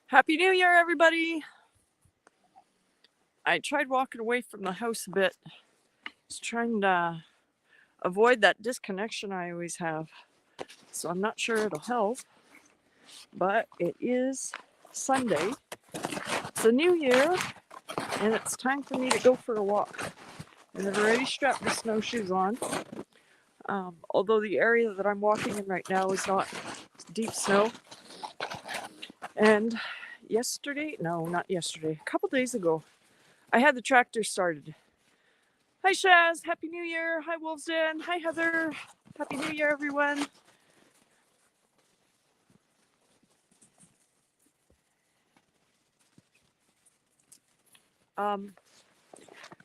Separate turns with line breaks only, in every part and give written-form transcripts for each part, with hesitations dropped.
Happy New Year, everybody! I tried walking away from the house a bit. Just trying to avoid that disconnection I always have. So I'm not sure it'll help. But it is Sunday. It's a new year, and it's time for me to go for a walk. And I've already strapped the snowshoes on. Although the area that I'm walking in right now is not deep snow. And a couple days ago, I had the tractor started. Hi Shaz, Happy New Year. Hi Wolfsden. Hi Heather. Happy New Year, everyone.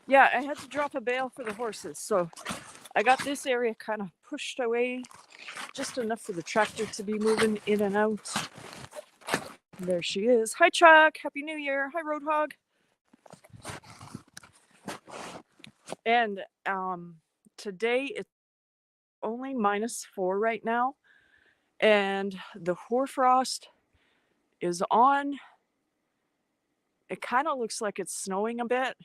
Yeah, I had to drop a bale for the horses, so I got this area kind of pushed away just enough for the tractor to be moving in and out. There she is. Hi Chuck, Happy New Year. Hi Roadhog. And today it's only -4 right now, and the hoarfrost is on. It kind of looks like it's snowing a bit,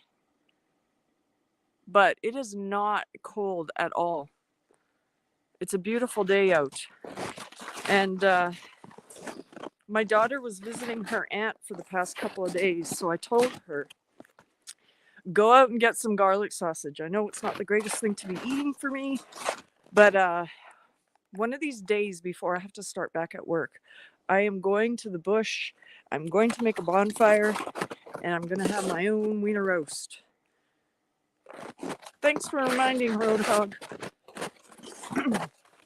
but it is not cold at all. It's a beautiful day out. And my daughter was visiting her aunt for the past couple of days, so I told her, go out and get some garlic sausage. I know it's not the greatest thing to be eating for me, but one of these days before I have to start back at work, I am going to the bush, I'm going to make a bonfire, and I'm going to have my own wiener roast. Thanks for reminding, Roadhog.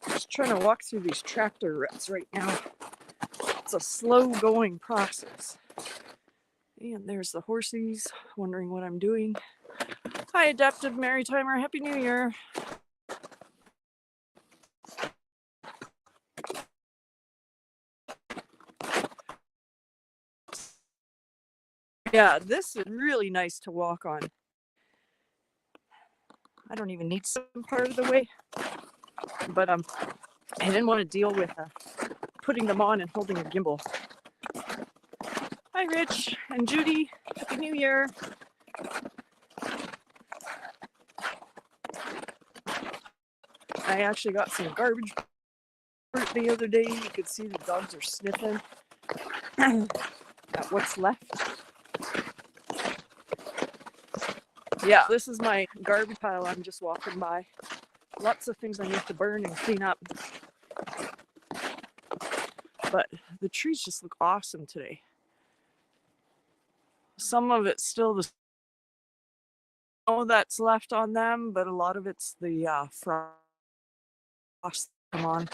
Just trying to walk through these tractor ruts right now. It's a slow going process. And there's the horsies wondering what I'm doing. Hi, Adaptive Marytimer. Happy New Year. Yeah, this is really nice to walk on. I don't even need some part of the way, but I didn't want to deal with putting them on and holding a gimbal. Hi, Rich and Judy. Happy New Year. I actually got some garbage the other day. You could see the dogs are sniffing at what's left. Yeah, this is my garbage pile I'm just walking by. Lots of things I need to burn and clean up. But the trees just look awesome today. Some of it's still the snow that's left on them, but a lot of it's the frost come on.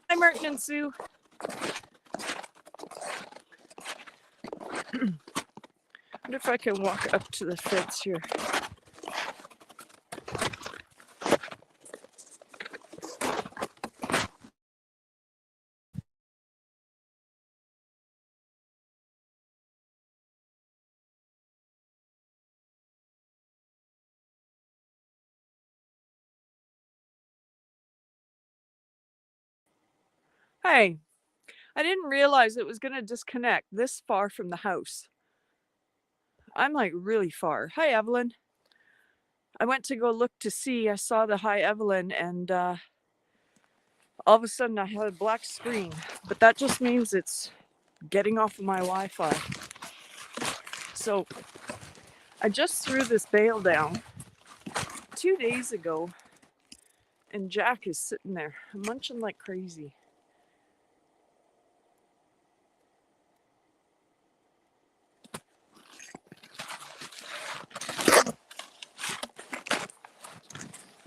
Hi, Martin and Sue. I wonder if I can walk up to the fence here. Hey, I didn't realize it was going to disconnect this far from the house. I'm like really far. Hi, Evelyn. I went to go look to see. I saw the hi, Evelyn, and all of a sudden I had a black screen. But that just means it's getting off of my Wi-Fi. So I just threw this bale down 2 days ago, and Jack is sitting there munching like crazy.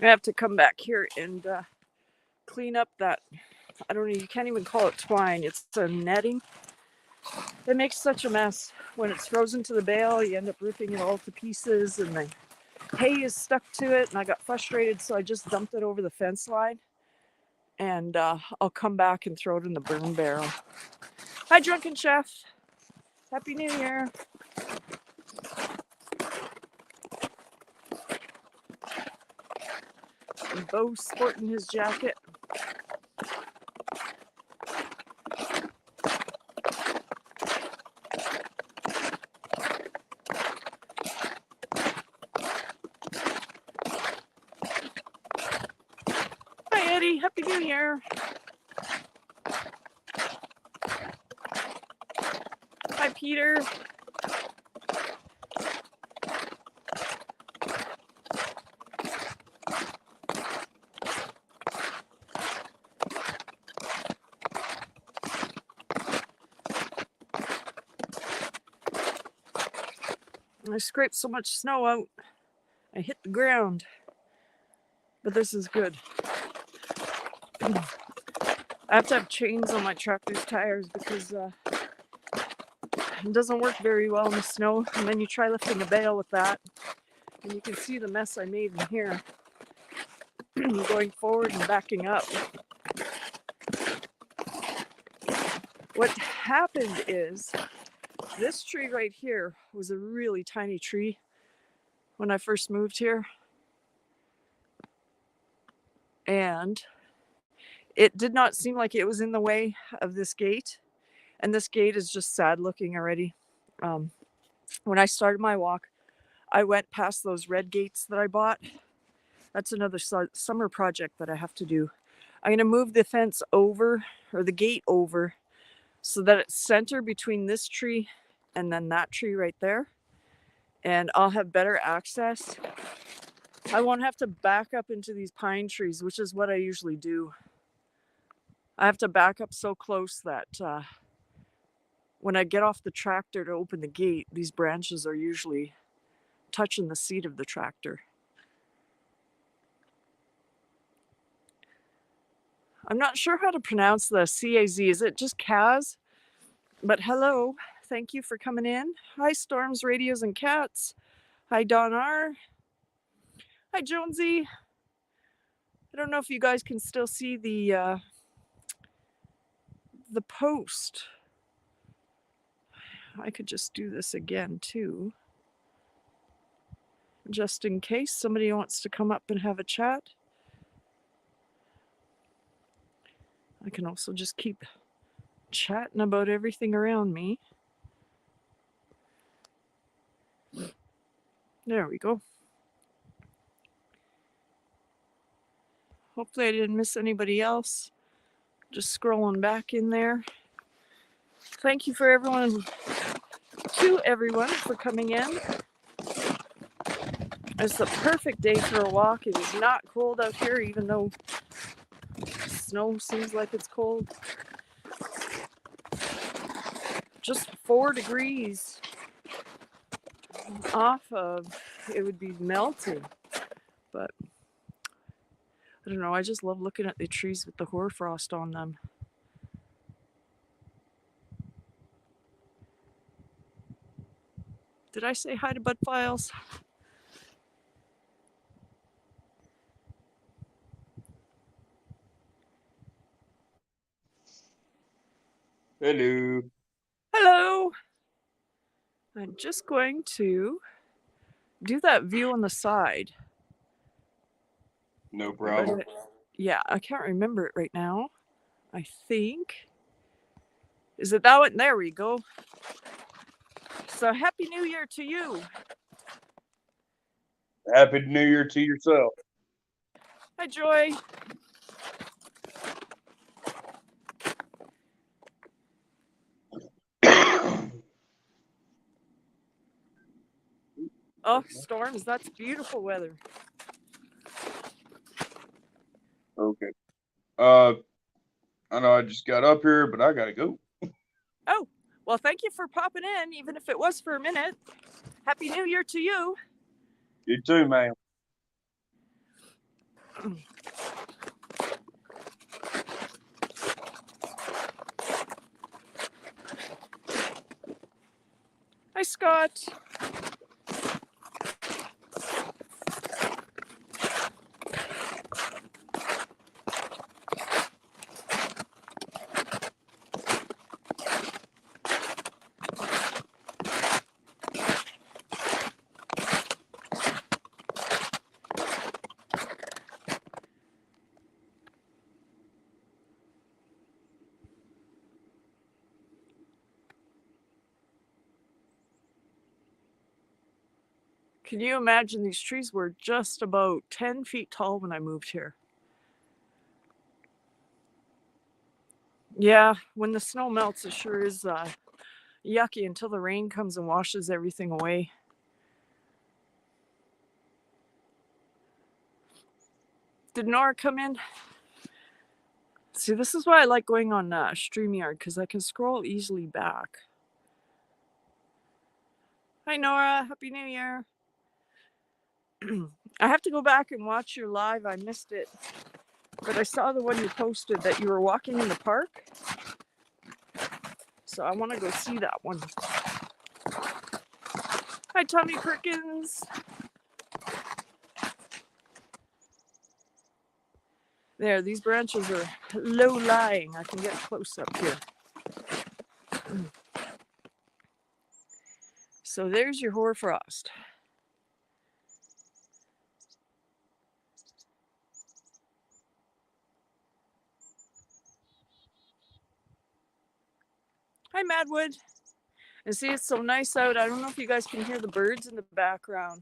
I have to come back here and clean up that, I don't know, you can't even call it twine. It's a netting. It makes such a mess. When it's frozen to the bale, you end up ripping it all to pieces, and the hay is stuck to it, and I got frustrated, so I just dumped it over the fence line. And I'll come back and throw it in the burn barrel. Hi, Drunken Chef. Happy New Year. And Bo's sporting his jacket. buddy. Happy New Year. Hi, Peter. I scraped so much snow out, I hit the ground. But this is good. I have to have chains on my tractor's tires because it doesn't work very well in the snow. And then you try lifting a bale with that, and you can see the mess I made in here. Going forward and backing up. What happened is, this tree right here was a really tiny tree when I first moved here. And it did not seem like it was in the way of this gate. And this gate is just sad looking already. When I started my walk, I went past those red gates that I bought. That's another summer project that I have to do. I'm going to move the fence over, or the gate over, so that it's center between this tree and then that tree right there. And I'll have better access. I won't have to back up into these pine trees, which is what I usually do. I have to back up so close that when I get off the tractor to open the gate, these branches are usually touching the seat of the tractor. I'm not sure how to pronounce the CAZ. Is it just Kaz? But hello. Thank you for coming in. Hi, Storms, Radios, and Cats. Hi, Don R. Hi, Jonesy. I don't know if you guys can still see the post. I could just do this again, too. Just in case somebody wants to come up and have a chat. I can also just keep chatting about everything around me. There we go. Hopefully I didn't miss anybody else. Just scrolling back in there. Thank you for everyone for coming in. It's the perfect day for a walk. It is not cold out here, even though snow seems like it's cold. Just 4 degrees off of it would be melting. But I don't know, I just love looking at the trees with the hoarfrost on them. Did I say hi to Bud Files?
Hello.
Hello. I'm just going to do that view on the side.
No problem.
Yeah, I can't remember it right now. I think. Is it that one? There we go. So Happy New Year to you.
Happy New Year to yourself.
Hi, Joy. Oh, storms. That's beautiful weather.
Okay. I know I just got up here, but I gotta go.
Oh, well, thank you for popping in, even if it was for a minute. Happy New Year to you.
You too, man.
Hi, Scott. Can you imagine these trees were just about 10 feet tall when I moved here? Yeah, when the snow melts, it sure is yucky until the rain comes and washes everything away. Did Nora come in? See, this is why I like going on StreamYard, because I can scroll easily back. Hi, Nora. Happy New Year. I have to go back and watch your live. I missed it. But I saw the one you posted that you were walking in the park. So I want to go see that one. Hi, Tommy Perkins. There, these branches are low-lying. I can get close up here. So there's your hoarfrost. Hi, Madwood. And see, it's so nice out. I don't know if you guys can hear the birds in the background.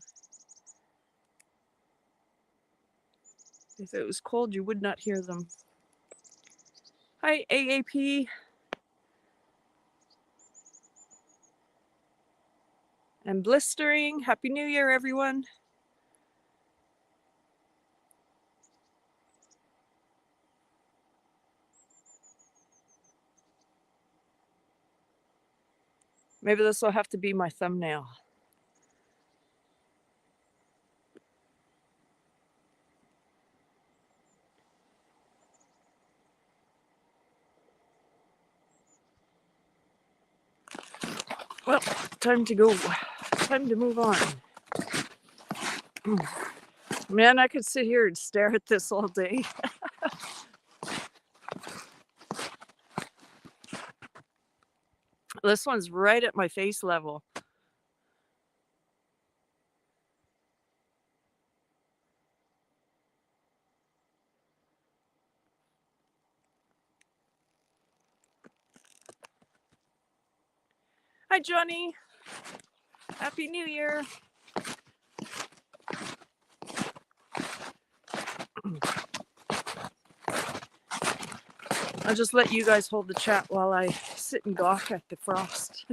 If it was cold, you would not hear them. Hi, AAP. And blistering. Happy New Year, everyone. Maybe this will have to be my thumbnail. Well, time to go. Time to move on. Man, I could sit here and stare at this all day. This one's right at my face level. Hi, Johnny. Happy New Year. I'll just let you guys hold the chat while I sit and gawk at the frost.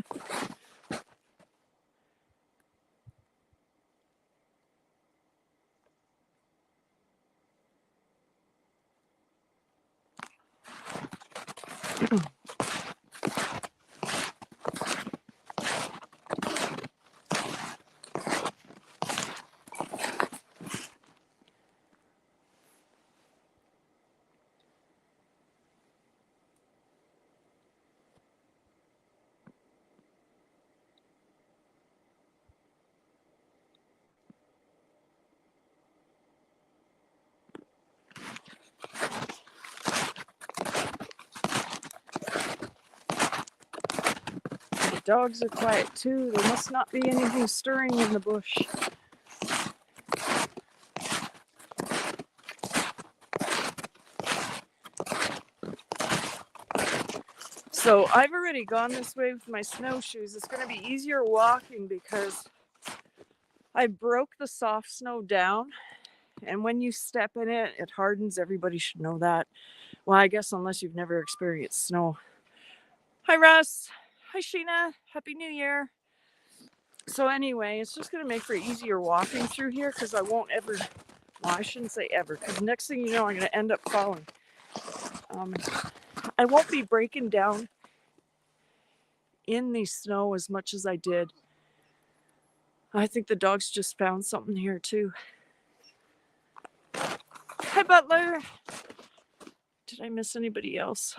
The dogs are quiet too. There must not be anything stirring in the bush. So I've already gone this way with my snowshoes. It's going to be easier walking because I broke the soft snow down. And when you step in it, it hardens. Everybody should know that. Well, I guess unless you've never experienced snow. Hi, Russ. Hi, Sheena. Happy New Year. So anyway, it's just going to make for easier walking through here because I won't ever, well, I shouldn't say ever, because next thing you know, I'm going to end up falling. I won't be breaking down in the snow as much as I did. I think the dogs just found something here too. Hi, Butler. Did I miss anybody else?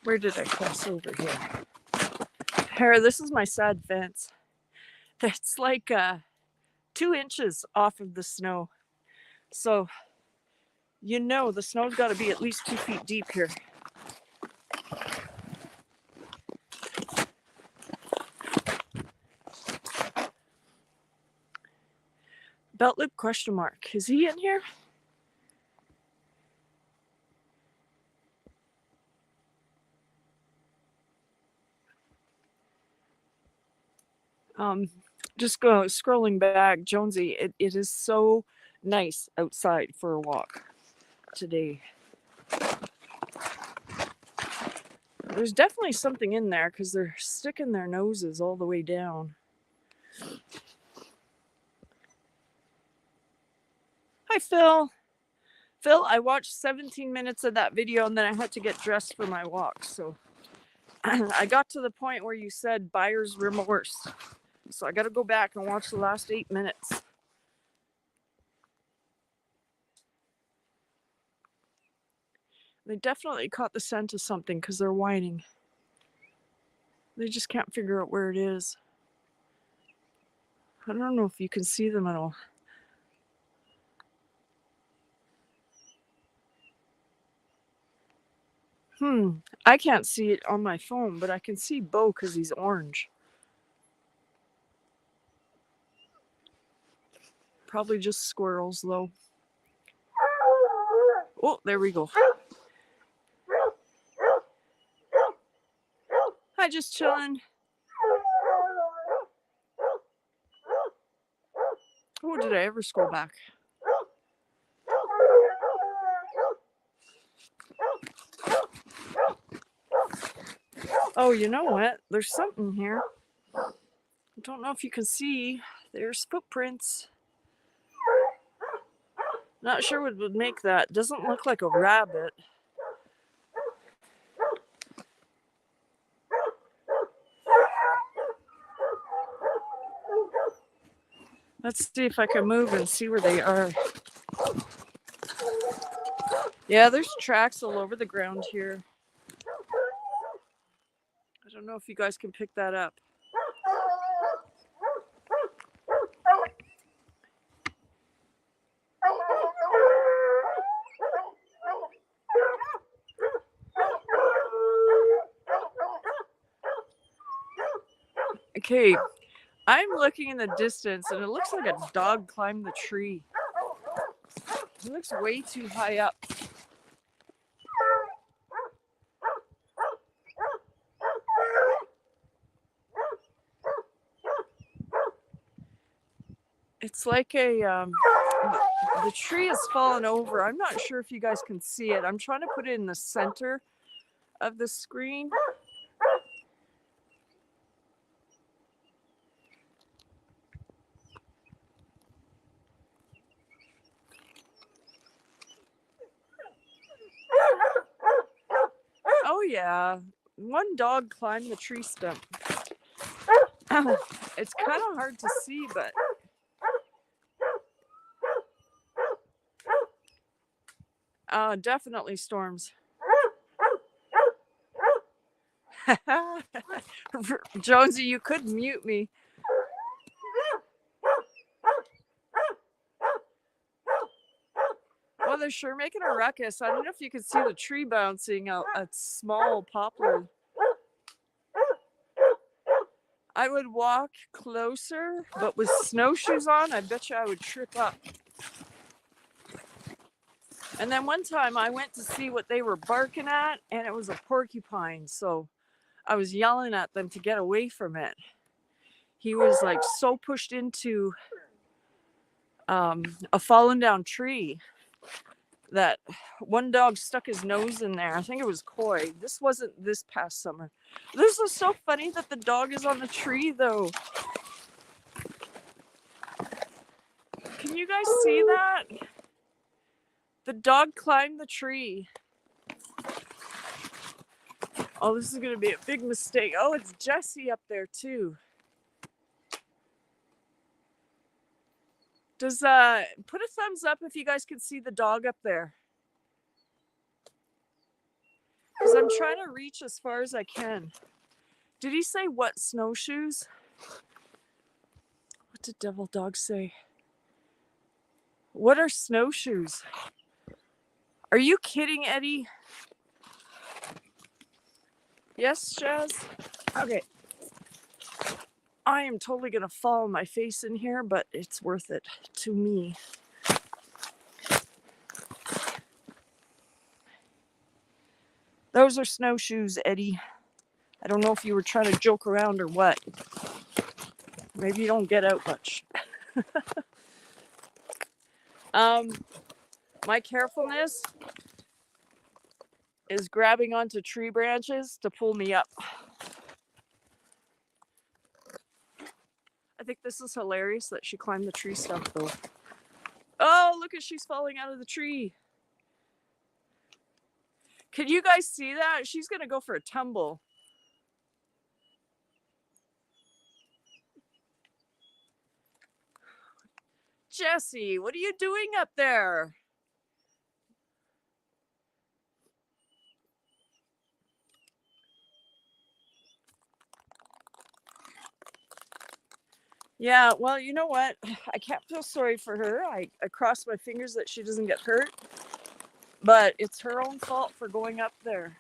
Where did I cross over here? Here, this is my sad fence. That's like 2 inches off of the snow. So, you know, the snow's got to be at least 2 feet deep here. Belt loop question mark. Is he in here? Just go scrolling back, Jonesy, it is so nice outside for a walk today. There's definitely something in there because they're sticking their noses all the way down. Hi, Phil. Phil, I watched 17 minutes of that video and then I had to get dressed for my walk. So I got to the point where you said buyer's remorse. So I got to go back and watch the last 8 minutes. They definitely caught the scent of something because they're whining. They just can't figure out where it is. I don't know if you can see them at all. I can't see it on my phone, but I can see Bo because he's orange. Probably just squirrels, though. Oh, there we go. Hi, just chilling. Oh, did I ever scroll back? Oh, you know what? There's something here. I don't know if you can see. There's footprints. Not sure what would make that. Doesn't look like a rabbit. Let's see if I can move and see where they are. Yeah, there's tracks all over the ground here. I don't know if you guys can pick that up. Okay, I'm looking in the distance and it looks like a dog climbed the tree. It looks way too high up. It's like the tree has fallen over. I'm not sure if you guys can see it. I'm trying to put it in the center of the screen. Oh yeah, one dog climbed the tree stump. It's kind of hard to see, but definitely storms. Jonesy, you could mute me. Well, they're sure making a ruckus. I don't know if you can see the tree bouncing a small poplar. I would walk closer, but with snowshoes on, I bet you I would trip up. And then one time I went to see what they were barking at, and it was a porcupine. So I was yelling at them to get away from it. He was like so pushed into a fallen down tree that one dog stuck his nose in there. I think it was Koi. This wasn't this past summer. This is so funny that the dog is on the tree, though. Can you guys see that? The dog climbed the tree. Oh, this is going to be a big mistake. Oh, it's Jessie up there, too. Does put a thumbs up if you guys can see the dog up there. Because I'm trying to reach as far as I can. Did he say what snowshoes? What did Devil Dog say? What are snowshoes? Are you kidding, Eddie? Yes, Jazz? Okay. I am totally going to fall on my face in here, but it's worth it to me. Those are snowshoes, Eddie. I don't know if you were trying to joke around or what. Maybe you don't get out much. My carefulness is grabbing onto tree branches to pull me up. I think this is hilarious that she climbed the tree stump though. Oh, look at she's falling out of the tree. Can you guys see that? She's gonna go for a tumble. Jessie, what are you doing up there? Yeah, well, you know what? I can't feel sorry for her. I cross my fingers that she doesn't get hurt. But it's her own fault for going up there.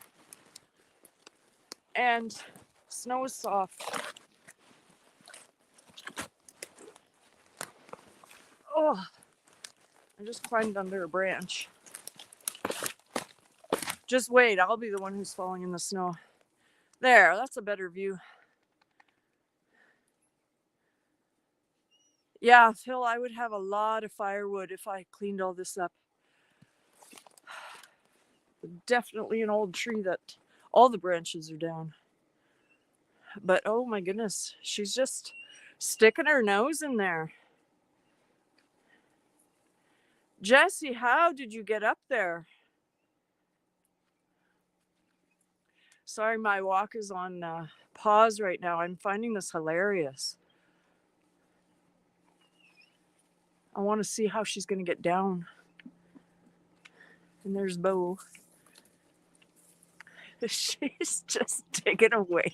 And snow is soft. Oh, I just climbed under a branch. Just wait, I'll be the one who's falling in the snow. There, that's a better view. Yeah, Phil, I would have a lot of firewood if I cleaned all this up. Definitely an old tree that all the branches are down. But oh my goodness, she's just sticking her nose in there. Jessie, how did you get up there? Sorry, my walk is on pause right now. I'm finding this hilarious. I want to see how she's going to get down. And there's Bo. She's just taken away.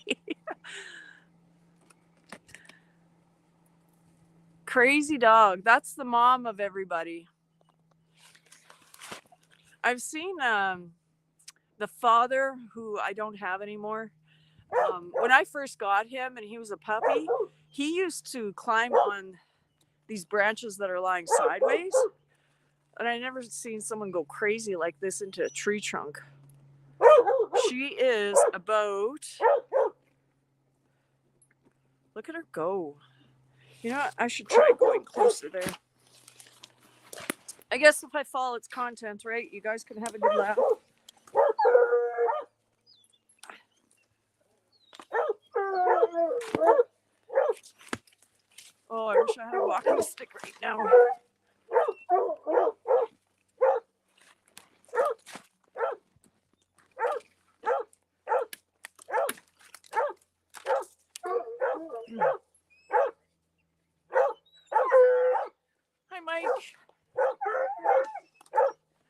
Crazy dog. That's the mom of everybody. I've seen the father, who I don't have anymore. When I first got him and he was a puppy, he used to climb on these branches that are lying sideways. And I never seen someone go crazy like this into a tree trunk. She is about... Look at her go. You know what? I should try going closer there. I guess if I fall, it's content, right? You guys can have a good laugh. Oh, I wish I had a walking stick right now. Hi, Mike.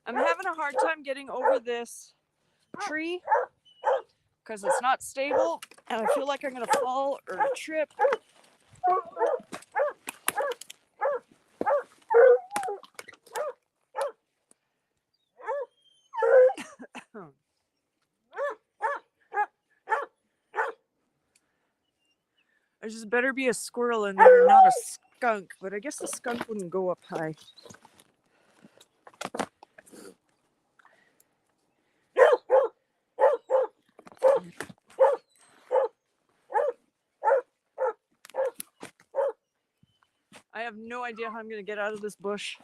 I'm having a hard time getting over this tree because it's not stable and I feel like I'm going to fall or trip. There just better be a squirrel in there, not a skunk. But I guess the skunk wouldn't go up high. I have no idea how I'm going to get out of this bush.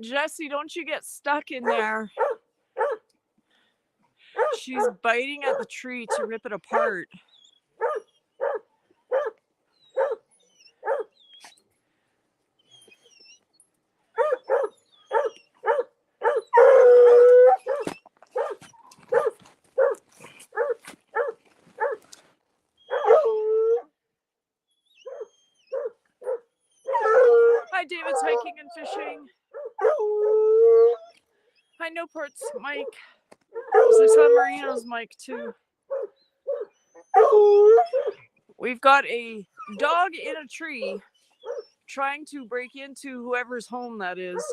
Jessie, don't you get stuck in there. She's biting at the tree to rip it apart. Hi, David's hiking and fishing. Hi, Newport's Mike. There's San Marino's Mike too. We've got a dog in a tree trying to break into whoever's home that is.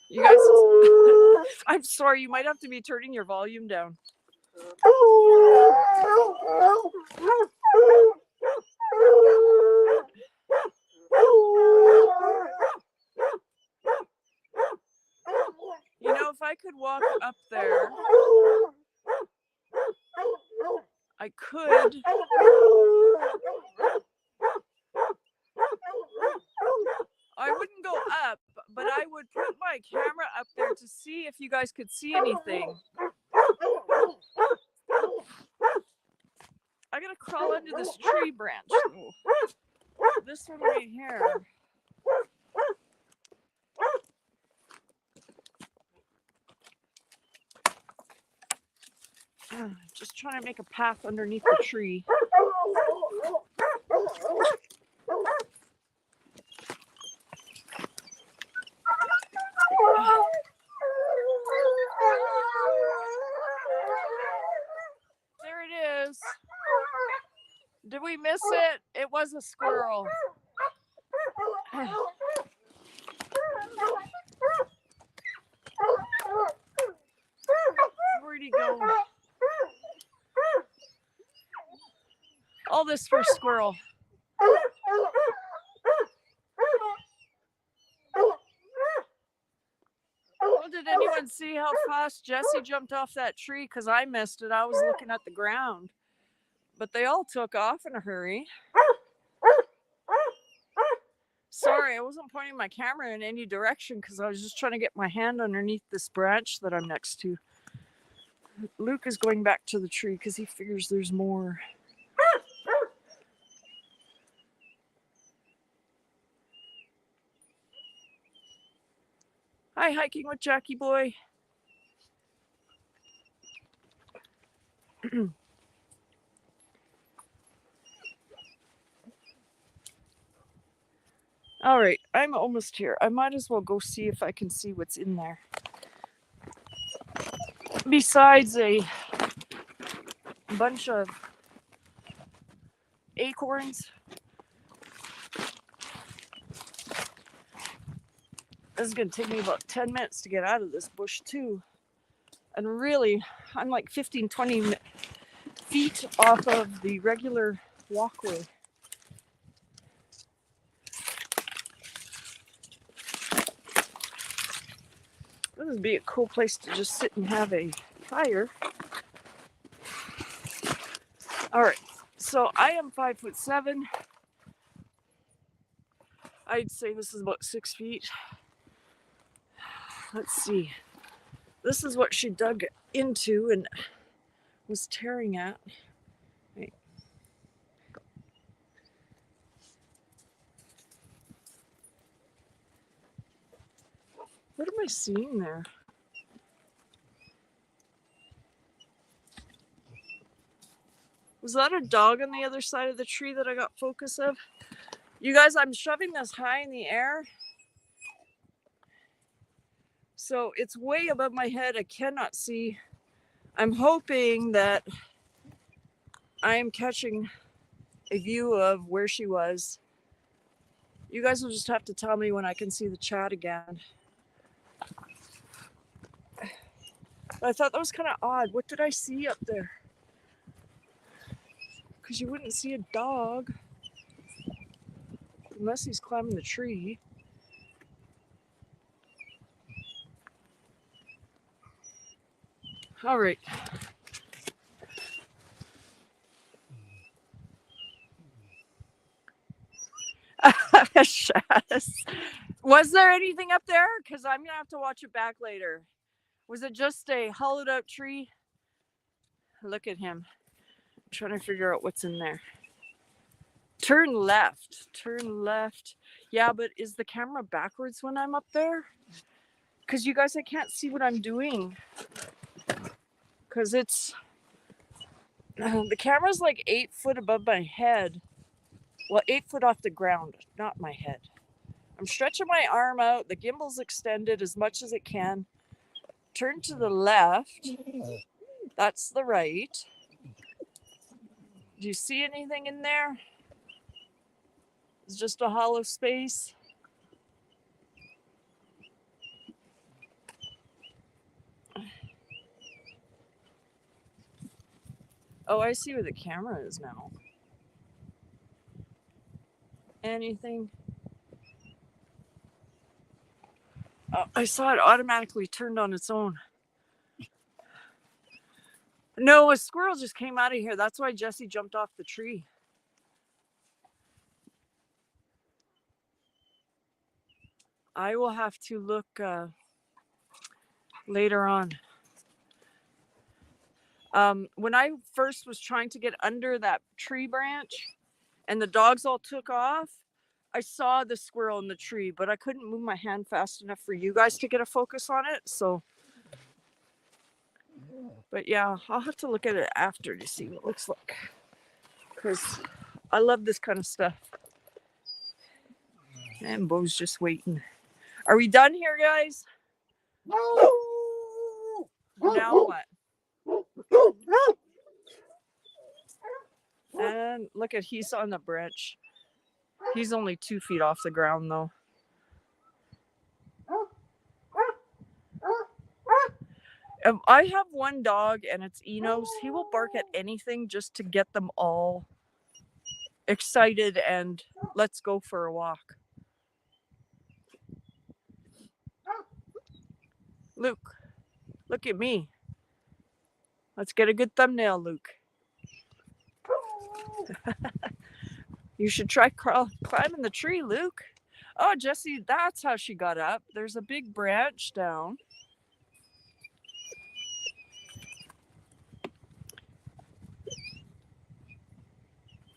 You guys, I'm sorry, you might have to be turning your volume down. You know, if I could walk up there, I could. I wouldn't go up, but I would put my camera up there to see if you guys could see anything. I gotta crawl under this tree branch though. This one right here. Just trying to make a path underneath the tree. There it is. Did we miss it? It was a squirrel. Where'd he go? All this for squirrel. Well, did anyone see how fast Jesse jumped off that tree? Because I missed it. I was looking at the ground. But they all took off in a hurry. Sorry, I wasn't pointing my camera in any direction because I was just trying to get my hand underneath this branch that I'm next to. Luke is going back to the tree because he figures there's more. Hi, hiking with Jackie boy. All right, I'm almost here. I might as well go see if I can see what's in there. Besides a bunch of acorns. This is going to take me about 10 minutes to get out of this bush too. And really, I'm like 15, 20 feet off of the regular walkway. This would be a cool place to just sit and have a fire. All right, so I am 5'7". I'd say this is about 6 feet. Let's see. This is what she dug into and was tearing at. Wait. What am I seeing there? Was that a dog on the other side of the tree that I got focus of? You guys, I'm shoving this high in the air. So it's way above my head. I cannot see. I'm hoping that I am catching a view of where she was. You guys will just have to tell me when I can see the chat again. But I thought that was kind of odd. What did I see up there? Because you wouldn't see a dog unless he's climbing the tree. All right. Was there anything up there? Because I'm going to have to watch it back later. Was it just a hollowed out tree? Look at him. I'm trying to figure out what's in there. Turn left. Turn left. Yeah, but is the camera backwards when I'm up there? Because you guys, I can't see what I'm doing. Because it's... the camera's like 8 foot above my head. Well, 8 foot off the ground, not my head. I'm stretching my arm out. The gimbal's extended as much as it can. Turn to the left. That's the right. Do you see anything in there? It's just a hollow space. Oh, I see where the camera is now. Anything? Oh, I saw it automatically turned on its own. No, a squirrel just came out of here. That's why Jesse jumped off the tree. I will have to look later on. When I first was trying to get under that tree branch and the dogs all took off, I saw the squirrel in the tree, but I couldn't move my hand fast enough for you guys to get a focus on it. So, but yeah, I'll have to look at it after to see what it looks like. Because I love this kind of stuff. And Bo's just waiting. Are we done here, guys? Now what? And look at, he's on the branch. He's only 2 feet off the ground though. I have one dog and it's Enos. He will bark at anything just to get them all excited and let's go for a walk. Luke, look at me. Let's get a good thumbnail, Luke. You should try climbing the tree, Luke. Oh, Jesse, that's how she got up. There's a big branch down.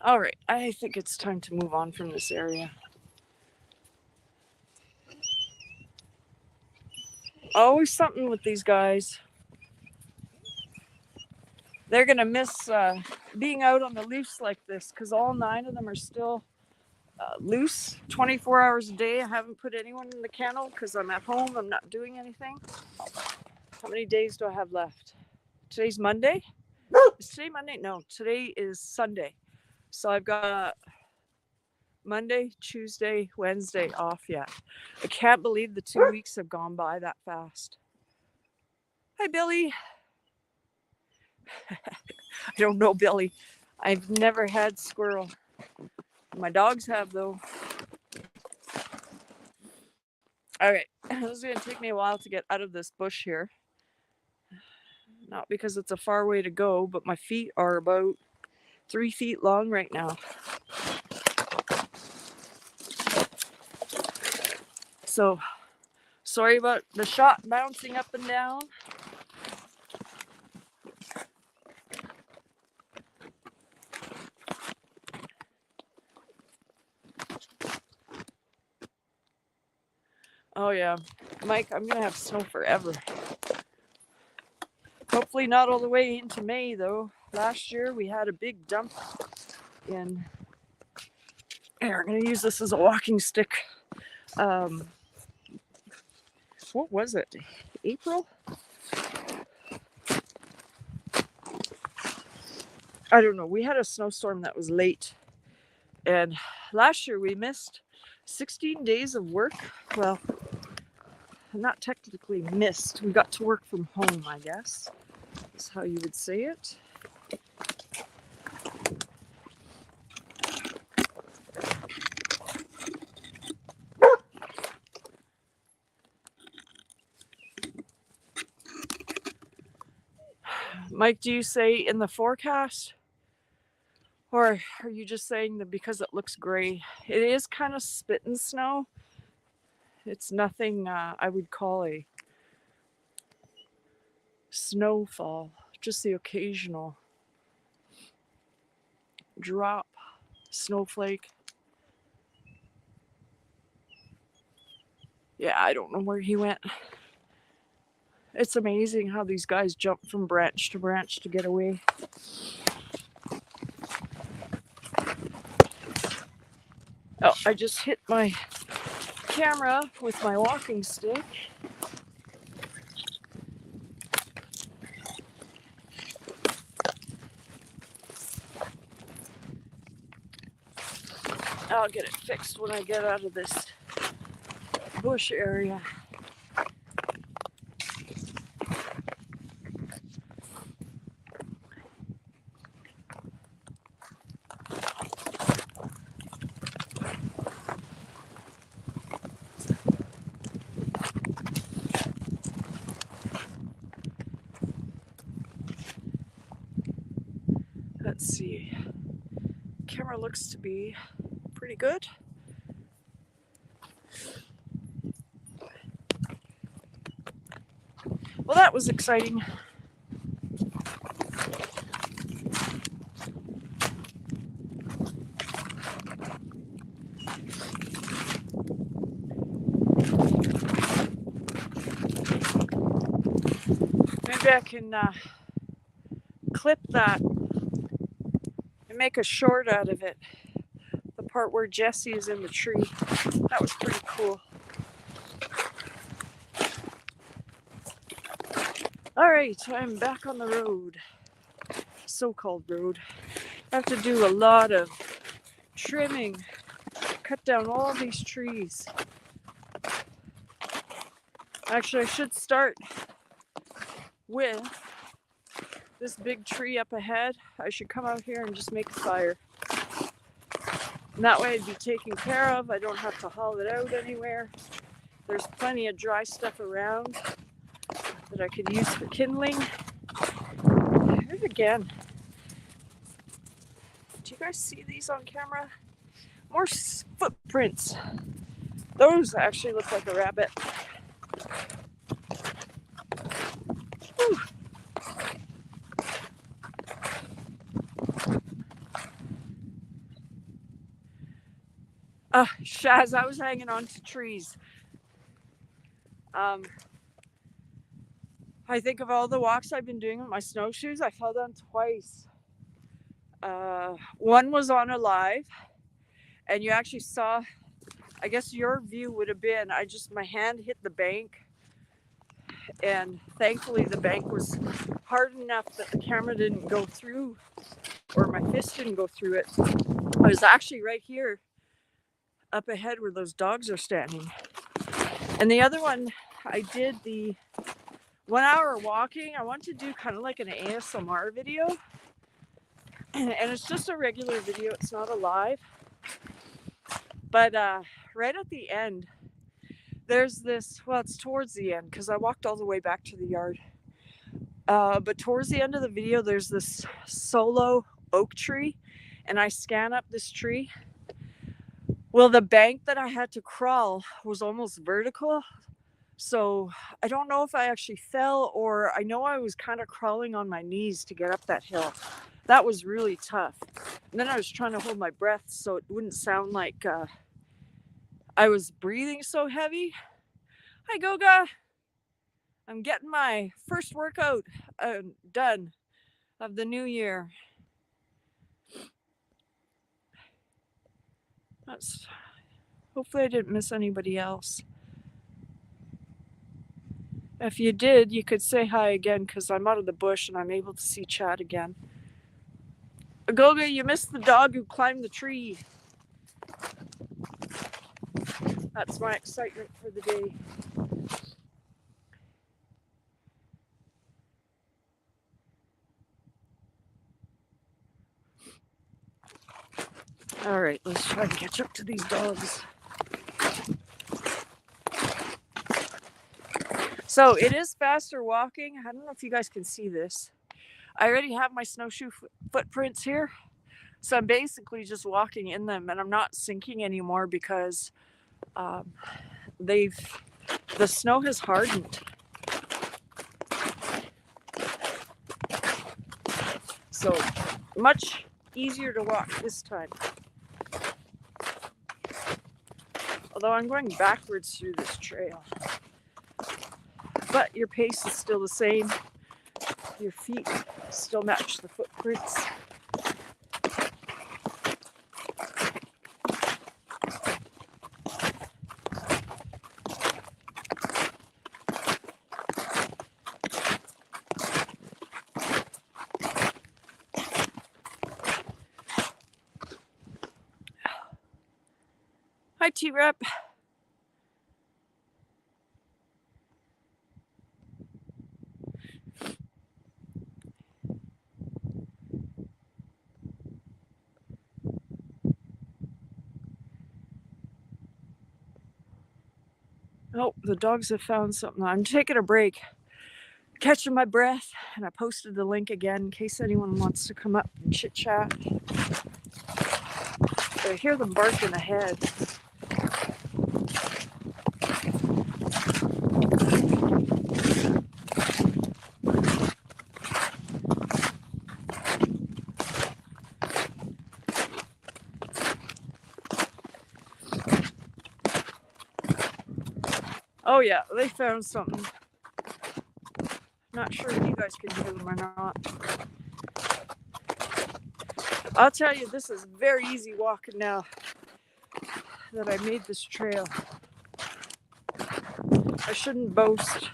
All right, I think it's time to move on from this area. Always something with these guys. They're going to miss being out on the loose like this because all 9 of them are still loose 24 hours a day. I haven't put anyone in the kennel because I'm at home. I'm not doing anything. How many days do I have left? Today's Monday? Is today Monday? No, today is Sunday. So I've got Monday, Tuesday, Wednesday off yet. I can't believe the 2 weeks have gone by that fast. Hi, Billy. I don't know, Billy. I've never had squirrel. My dogs have, though. All right, this is going to take me a while to get out of this bush here. Not because it's a far way to go, but my feet are about 3 feet long right now. So, sorry about the shot bouncing up and down. Oh yeah, Mike, I'm gonna have snow forever. Hopefully not all the way into May though. Last year we had a big dump in. Here, I'm gonna use this as a walking stick. What was it? April? I don't know. We had a snowstorm that was late. And last year we missed 16 days of work. Well, not technically missed. We got to work from home, I guess. That's how you would say it. Mike, do you say in the forecast? Or are you just saying that because it looks gray? It is kind of spitting snow. It's nothing I would call a snowfall, just the occasional drop, snowflake. Yeah, I don't know where he went. It's amazing how these guys jump from branch to get away. Oh, I just hit my camera with my walking stick. I'll get it fixed when I get out of this bush area. Let's see. Camera looks to be pretty good. Well, that was exciting. Maybe I can clip that and make a short out of it. The part where Jesse is in the tree. That was pretty cool. All right, I'm back on the road. So-called road. I have to do a lot of trimming, cut down all these trees. Actually, I should start with this big tree up ahead. I should come out here and just make a fire. And that way it'd be taken care of. I don't have to haul it out anywhere. There's plenty of dry stuff around that I could use for kindling. Here's again. Do you guys see these on camera? More footprints. Those actually look like a rabbit. Whew. Shaz, I was hanging on to trees. I think of all the walks I've been doing with my snowshoes, I fell down twice. One was on a live, and you actually saw, I guess your view would have been, my hand hit the bank, and thankfully the bank was hard enough that the camera didn't go through, or my fist didn't go through it. I was actually right here, up ahead where those dogs are standing. And the other one, I did the 1 hour walking. I want to do kind of like an ASMR video. And it's just a regular video. It's not a live. But right at the end, there's this, well, it's towards the end because I walked all the way back to the yard. But towards the end of the video, there's this solo oak tree. And I scan up this tree. Well, the bank that I had to crawl was almost vertical. So I don't know if I actually fell, or I know I was kind of crawling on my knees to get up that hill. That was really tough. And then I was trying to hold my breath so it wouldn't sound like I was breathing so heavy. Hi, Goga. I'm getting my first workout done of the new year. Hopefully I didn't miss anybody else. If you did, you could say hi again because I'm out of the bush and I'm able to see Chad again. Goga, you missed the dog who climbed the tree. That's my excitement for the day. All right, let's try and catch up to these dogs. So it is faster walking. I don't know if you guys can see this. I already have my snowshoe footprints here. So I'm basically just walking in them, and I'm not sinking anymore because the snow has hardened. So much easier to walk this time. Although I'm going backwards through this trail. But your pace is still the same. Your feet still match the footprints. Hi, T-Rep. Oh, the dogs have found something. I'm taking a break catching my breath, and I posted the link again in case anyone wants to come up and chit chat. But I hear them barking ahead. Oh yeah, they found something. Not sure if you guys can hear them or not. I'll tell you, this is very easy walking now that I made this trail. I shouldn't boast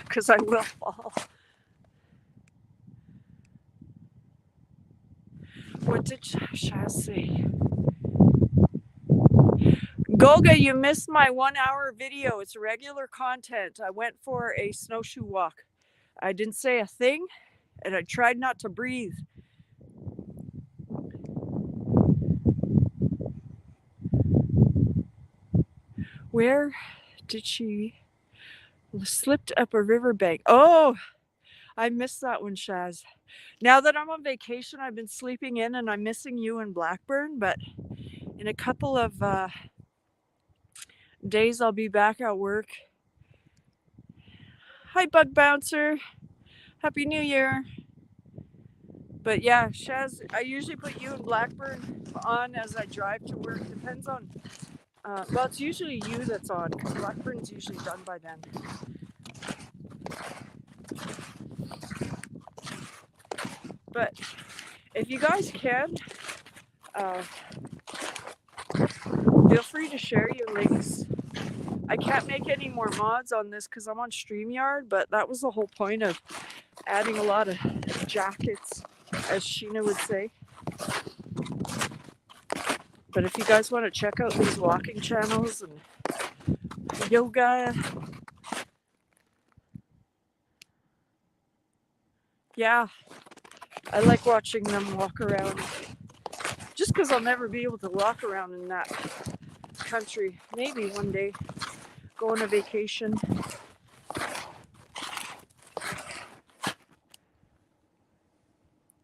because I will fall. What did Shaz say? Golga, you missed my 1 hour video. It's regular content. I went for a snowshoe walk. I didn't say a thing, and I tried not to breathe. Where did she slipped up a riverbank? Oh, I missed that one, Shaz. Now that I'm on vacation, I've been sleeping in, and I'm missing you in Blackburn, but in a couple of days, I'll be back at work. Hi, Bug Bouncer. Happy New Year. But yeah, Shaz, I usually put you in Blackburn on as I drive to work. Depends on, well, it's usually you that's on because Blackburn's usually done by then. But if you guys can, feel free to share your links. I can't make any more mods on this because I'm on StreamYard, but that was the whole point of adding a lot of jackets, as Sheena would say. But if you guys want to check out these walking channels and yoga, yeah, I like watching them walk around. Just because I'll never be able to walk around in that country. Maybe one day, go on a vacation.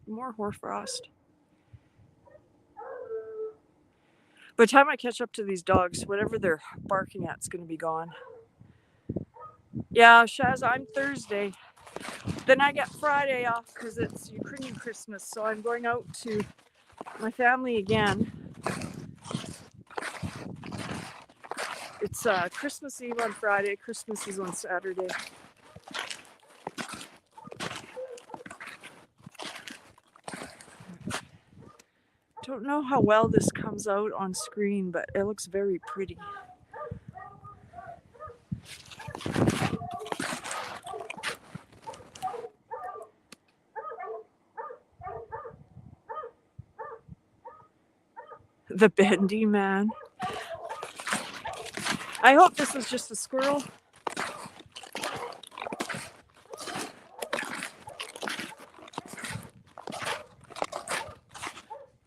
More hoarfrost. By the time I catch up to these dogs, whatever they're barking at is going to be gone. Yeah, Shaz, I'm Thursday. Then I get Friday off because it's Ukrainian Christmas, so I'm going out to my family again. It's Christmas Eve on Friday, Christmas is on Saturday. Don't know how well this comes out on screen, but it looks very pretty. The bendy man. I hope this is just a squirrel.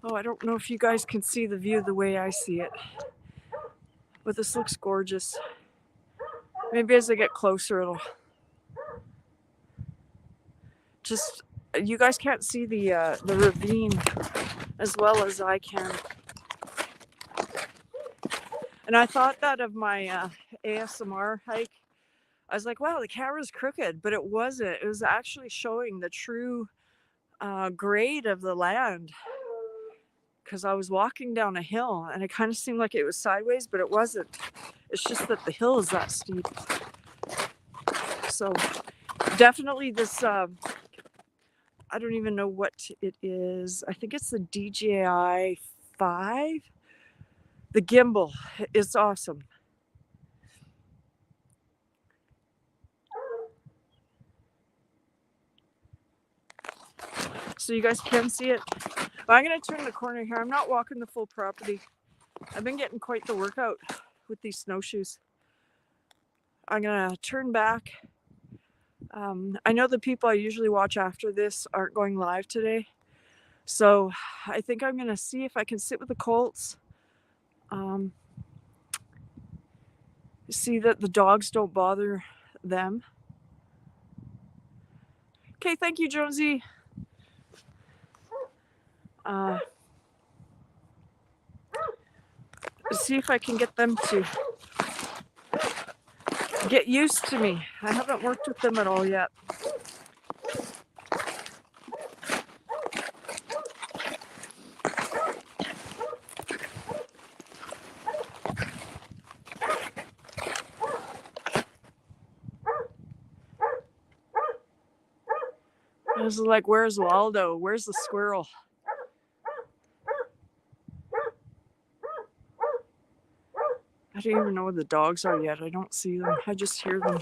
Oh, I don't know if you guys can see the view the way I see it. But this looks gorgeous. Maybe as I get closer, it'll just, you guys can't see the ravine as well as I can. And I thought that of my ASMR hike. I was like, wow, the camera's crooked, but it wasn't. It was actually showing the true grade of the land. Because I was walking down a hill and it kind of seemed like it was sideways, but it wasn't. It's just that the hill is that steep. So definitely this, I don't even know what it is. I think it's the DJI 5. The gimbal, it's awesome. So you guys can see it. Well, I'm going to turn the corner here. I'm not walking the full property. I've been getting quite the workout with these snowshoes. I'm going to turn back. I know the people I usually watch after this aren't going live today. So I think I'm going to see if I can sit with the colts. See that the dogs don't bother them. Okay, thank you, Jonesy. See if I can get them to get used to me. I haven't worked with them at all yet. I was like, where's Waldo? Where's the squirrel? I don't even know where the dogs are yet. I don't see them. I just hear them.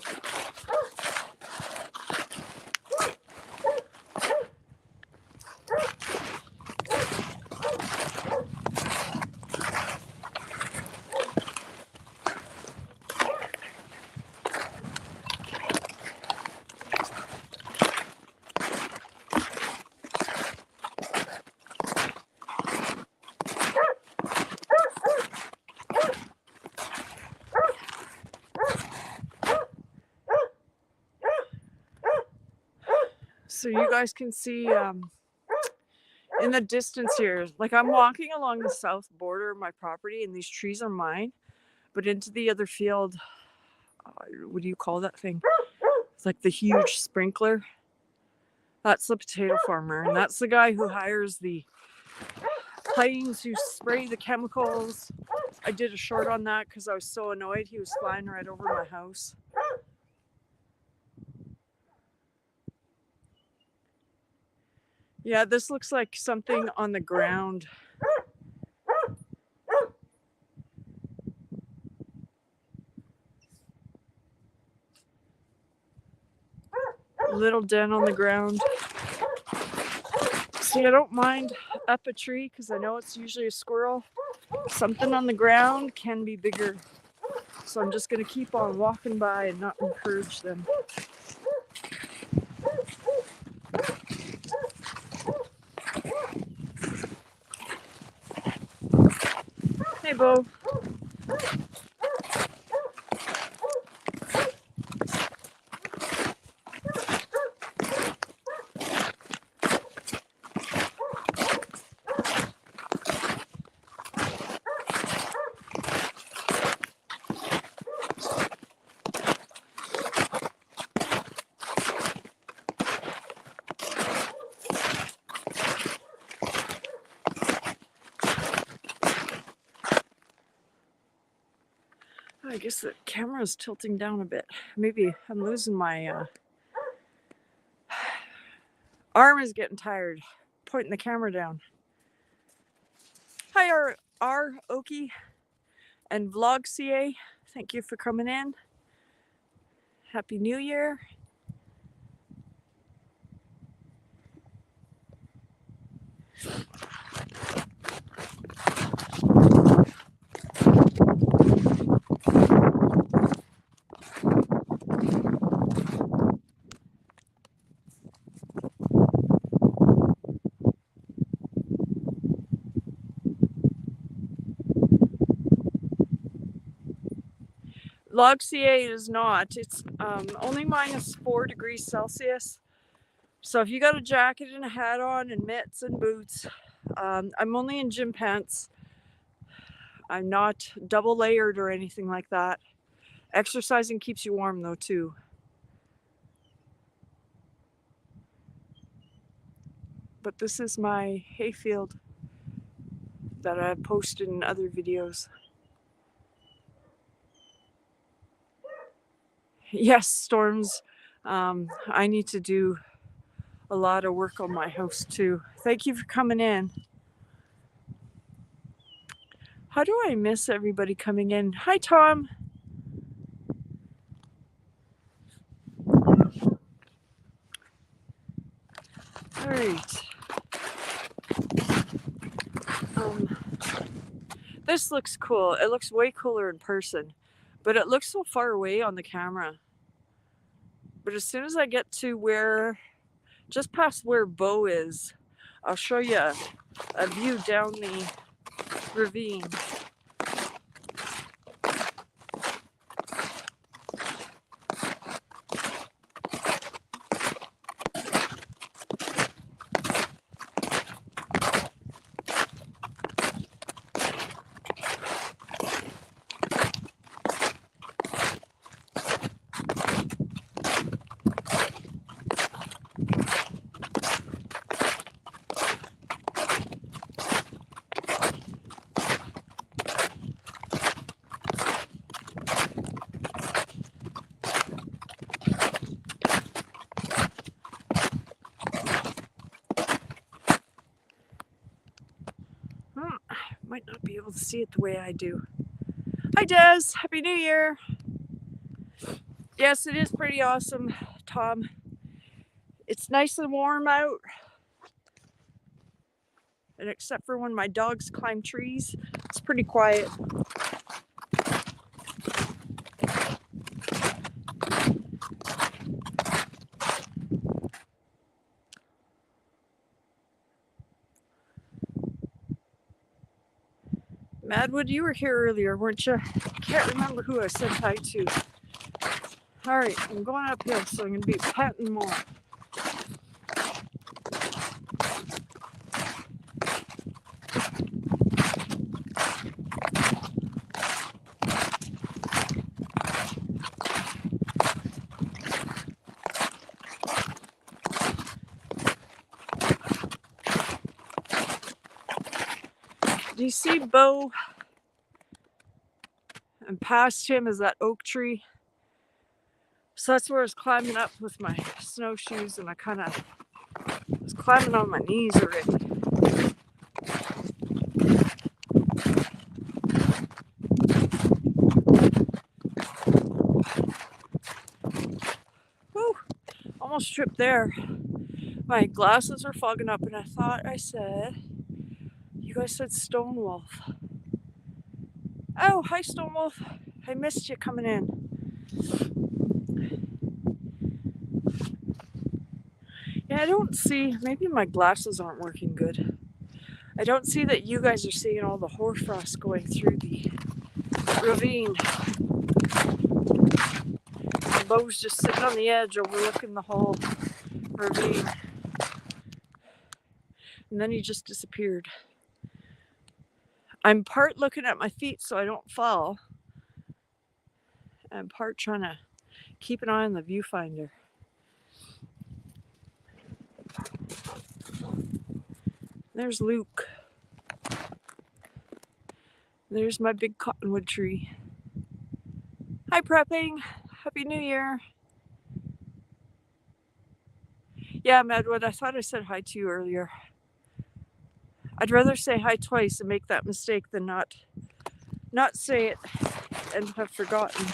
So you guys can see in the distance here, like I'm walking along the south border of my property and these trees are mine, but into the other field, what do you call that thing? It's like the huge sprinkler. That's the potato farmer, and that's the guy who hires the planes who spray the chemicals. I did a short on that because I was so annoyed he was flying right over my house. Yeah, this looks like something on the ground. Little den on the ground. See, I don't mind up a tree because I know it's usually a squirrel. Something on the ground can be bigger. So I'm just going to keep on walking by and not encourage them. Hey, Bo. I guess the camera's tilting down a bit. Maybe I'm losing my arm is getting tired pointing the camera down. Hi, R. Oki and Vlog CA. Thank you for coming in. Happy New Year. Log CA is not. It's only -4 degrees Celsius. So if you got a jacket and a hat on and mitts and boots, I'm only in gym pants. I'm not double layered or anything like that. Exercising keeps you warm though too. But this is my hayfield that I've posted in other videos. Yes, storms. I need to do a lot of work on my house too. Thank you for coming in. How do I miss everybody coming in? Hi, Tom. All right. This looks cool. It looks way cooler in person, but it looks so far away on the camera. But as soon as I get to where, just past where Bo is, I'll show you a view down the ravine. might not be able to see it the way I do. Hi, Des. Happy New Year. Yes, it is pretty awesome, Tom. It's nice and warm out. And except for when my dogs climb trees, it's pretty quiet. Madwood, you were here earlier, weren't you? Can't remember who I said hi to. All right, I'm going uphill, so I'm going to be patting more. Do you see Bo? And past him is that oak tree. So that's where I was climbing up with my snowshoes, and I kind of was climbing on my knees already. Whew, almost tripped there. My glasses are fogging up, and I thought I said, you guys said Stone Wolf. Oh, hi, Stone Wolf. I missed you coming in. Yeah, I don't see, maybe my glasses aren't working good. I don't see that you guys are seeing all the hoarfrost going through the ravine. Bo's just sitting on the edge overlooking the whole ravine. And then he just disappeared. I'm part looking at my feet so I don't fall, and part trying to keep an eye on the viewfinder. There's Luke. There's my big cottonwood tree. Hi, prepping. Happy New Year. Yeah, Madwood, I thought I said hi to you earlier. I'd rather say hi twice and make that mistake than not say it and have forgotten.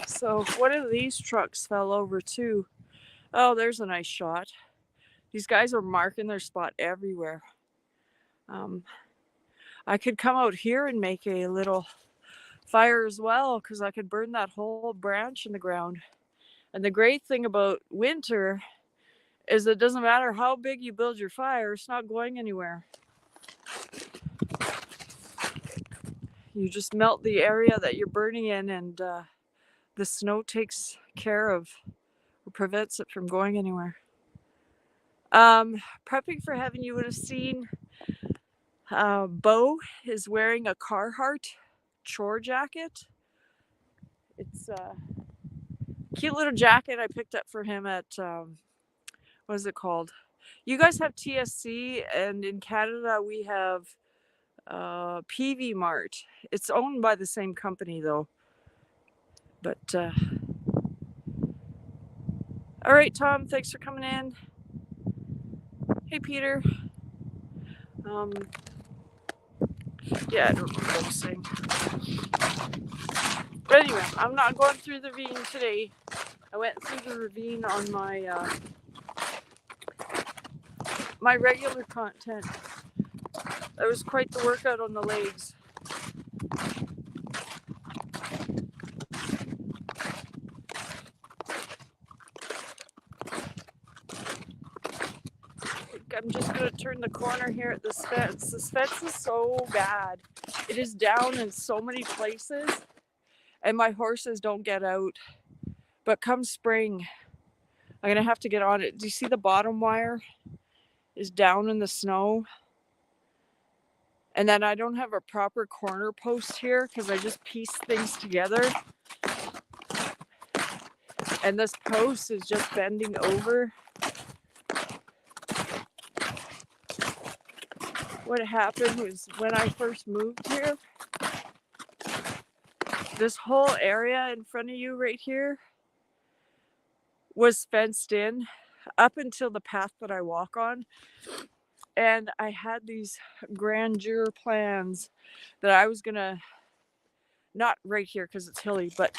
So one of these trucks fell over too. Oh, there's a nice shot. These guys are marking their spot everywhere. I could come out here and make a little fire as well, because I could burn that whole branch in the ground. And the great thing about winter is it doesn't matter how big you build your fire, it's not going anywhere. You just melt the area that you're burning in, and the snow takes care of or prevents it from going anywhere. Prepping for heaven, you would have seen Bo is wearing a Carhartt chore jacket. It's a cute little jacket I picked up for him at, what is it called? You guys have TSC, and in Canada we have PV Mart. It's owned by the same company though. But all right, Tom, thanks for coming in. Hey, Peter. Yeah, I don't know what I was saying. But anyway, I'm not going through the ravine today. I went through the ravine on my my regular content. That was quite the workout on the legs. I'm just going to turn the corner here at this fence. This fence is so bad. It is down in so many places, and my horses don't get out. But come spring, I'm going to have to get on it. Do you see the bottom wire is down in the snow? And then I don't have a proper corner post here because I just pieced things together. And this post is just bending over. what happened was when I first moved here, this whole area in front of you right here was fenced in up until the path that I walk on. And I had these grandeur plans that I was gonna, not right here because it's hilly, but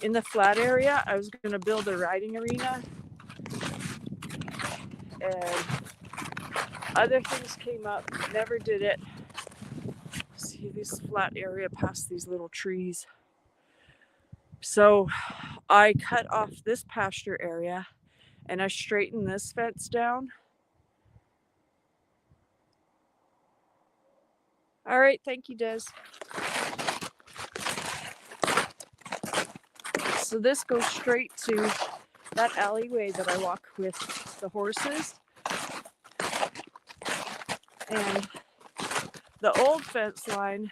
in the flat area, I was gonna build a riding arena. And other things came up, never did it. See this flat area past these little trees. So I cut off this pasture area and I straightened this fence down. All right, thank you, Des. So this goes straight to that alleyway that I walk with the horses. And the old fence line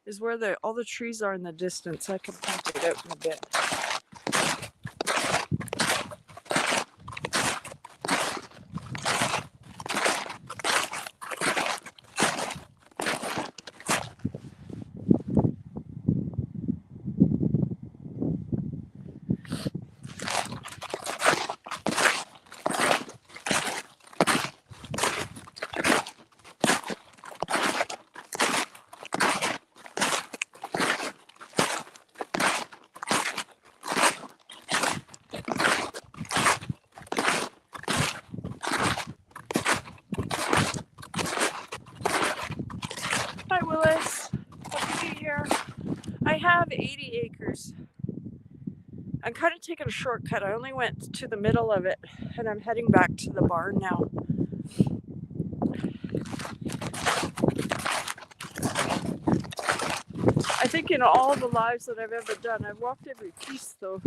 is where all the trees are in the distance. I can point it out in a bit. Hi, Willis. Happy to be here. I have 80 acres. I'm kind of taking a shortcut. I only went to the middle of it, and I'm heading back to the barn now. I think in all the lives that I've ever done, I've walked every piece, though.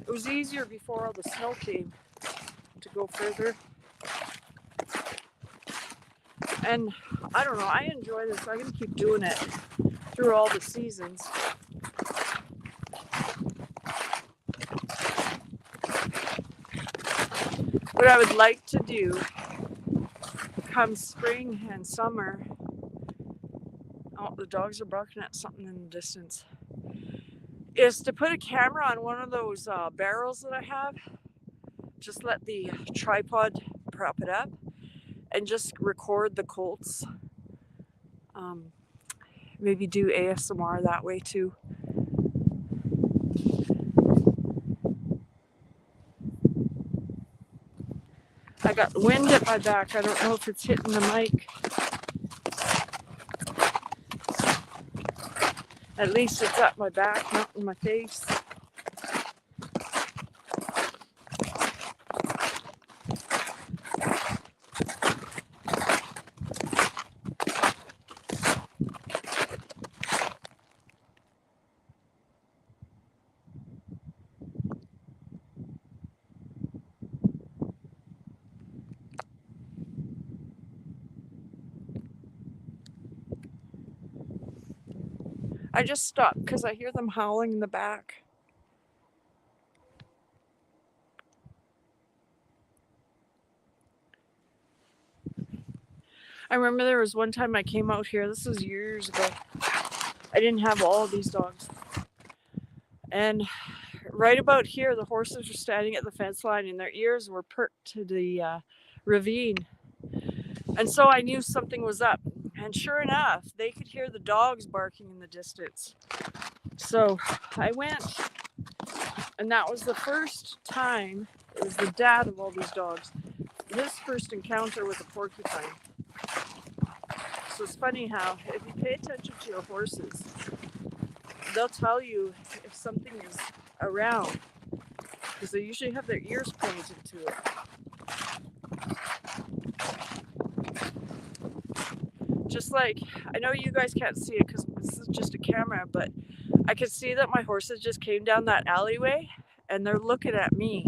It was easier before all the snow came to go further. And I don't know, I enjoy this. I'm going to keep doing it through all the seasons. What I would like to do come spring and summer, oh, the dogs are barking at something in the distance, is to put a camera on one of those barrels that I have. Just let the tripod prop it up and just record the colts. Maybe do ASMR that way too. I got the wind at my back. I don't know if it's hitting the mic. At least it's at my back, not in my face. I just stopped because I hear them howling in the back. I remember there was one time I came out here, this was years ago. I didn't have all of these dogs. And right about here, the horses were standing at the fence line and their ears were perked to the ravine. And so I knew something was up. And sure enough, they could hear the dogs barking in the distance. So I went, and that was the first time, it was the dad of all these dogs, his first encounter with a porcupine. So it's funny how, if you pay attention to your horses, they'll tell you if something is around, because they usually have their ears pointed to it. Just like, I know you guys can't see it because this is just a camera, but I could see that my horses just came down that alleyway and they're looking at me.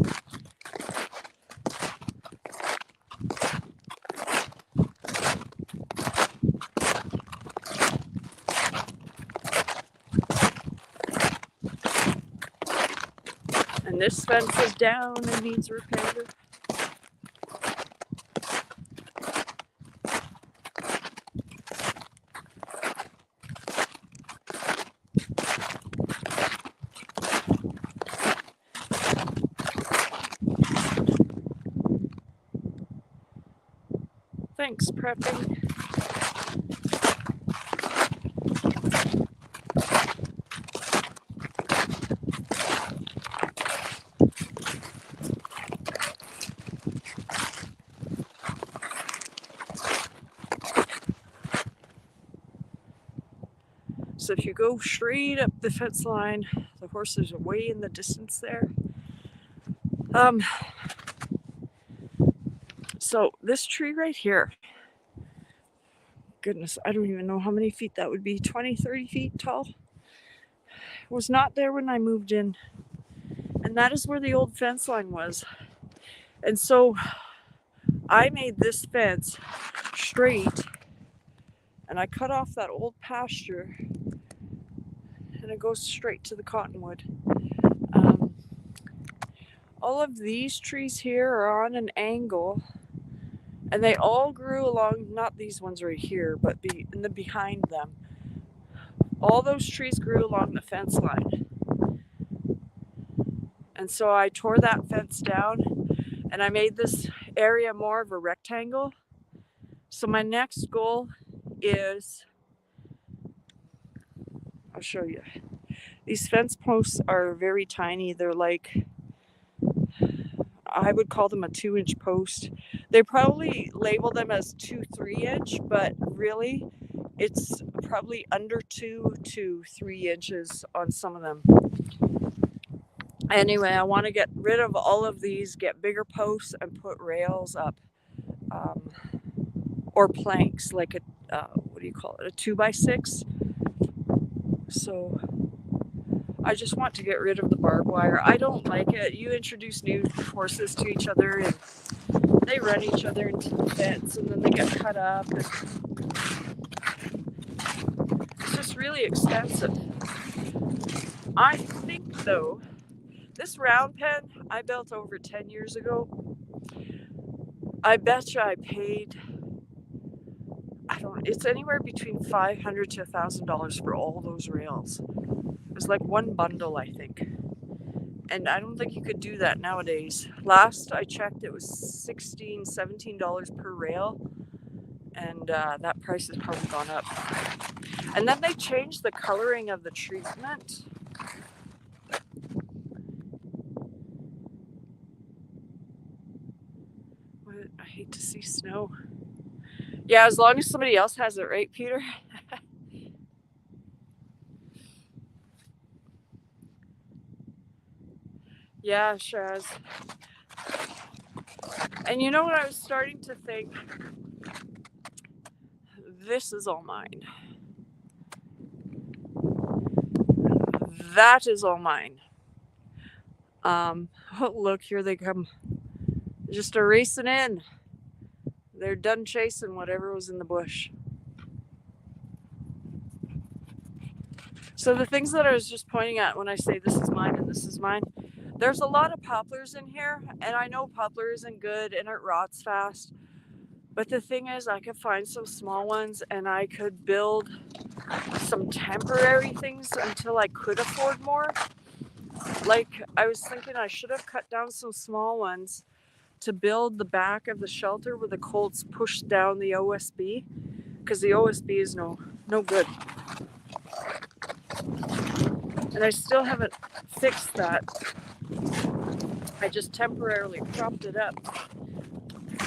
And this fence is down and needs repair. Thanks, prepping. So if you go straight up the fence line, the horses are way in the distance there. So this tree right here, goodness, I don't even know how many feet that would be, 20, 30 feet tall, was not there when I moved in. And that is where the old fence line was. And so I made this fence straight and I cut off that old pasture and it goes straight to the Cottonwood. All of these trees here are on an angle and they all grew along, not these ones right here, but behind them. All those trees grew along the fence line. And so I tore that fence down and I made this area more of a rectangle. So my next goal is, I'll show you. These fence posts are very tiny. They're like, I would call them a 2-inch post. They probably label them as 2 3-inch, but really it's probably under 2 to 3 inches on some of them. Anyway, I want to get rid of all of these, get bigger posts and put rails up, or planks, like what do you call it, a 2x6. So I just want to get rid of the barbed wire. I don't like it. You introduce new horses to each other and they run each other into the fence and then they get cut up. And it's just really expensive. I think though, this round pen I built over 10 years ago. I betcha I paid, it's anywhere between $500 to $1,000 for all those rails. It was like one bundle, I think. And I don't think you could do that nowadays. Last I checked, it was $16, $17 per rail. And that price has probably gone up. And then they changed the coloring of the treatment. I hate to see snow. Yeah, as long as somebody else has it, right, Peter? Yeah, Shaz. And you know what I was starting to think? This is all mine. That is all mine. Oh, look, here they come. Just a racing in. They're done chasing whatever was in the bush. So the things that I was just pointing at when I say this is mine and this is mine, there's a lot of poplars in here, and I know poplar isn't good and it rots fast. But the thing is, I could find some small ones and I could build some temporary things until I could afford more. Like, I was thinking I should have cut down some small ones to build the back of the shelter where the colts push down the OSB, because the OSB is no good. And I still haven't fixed that. I just temporarily propped it up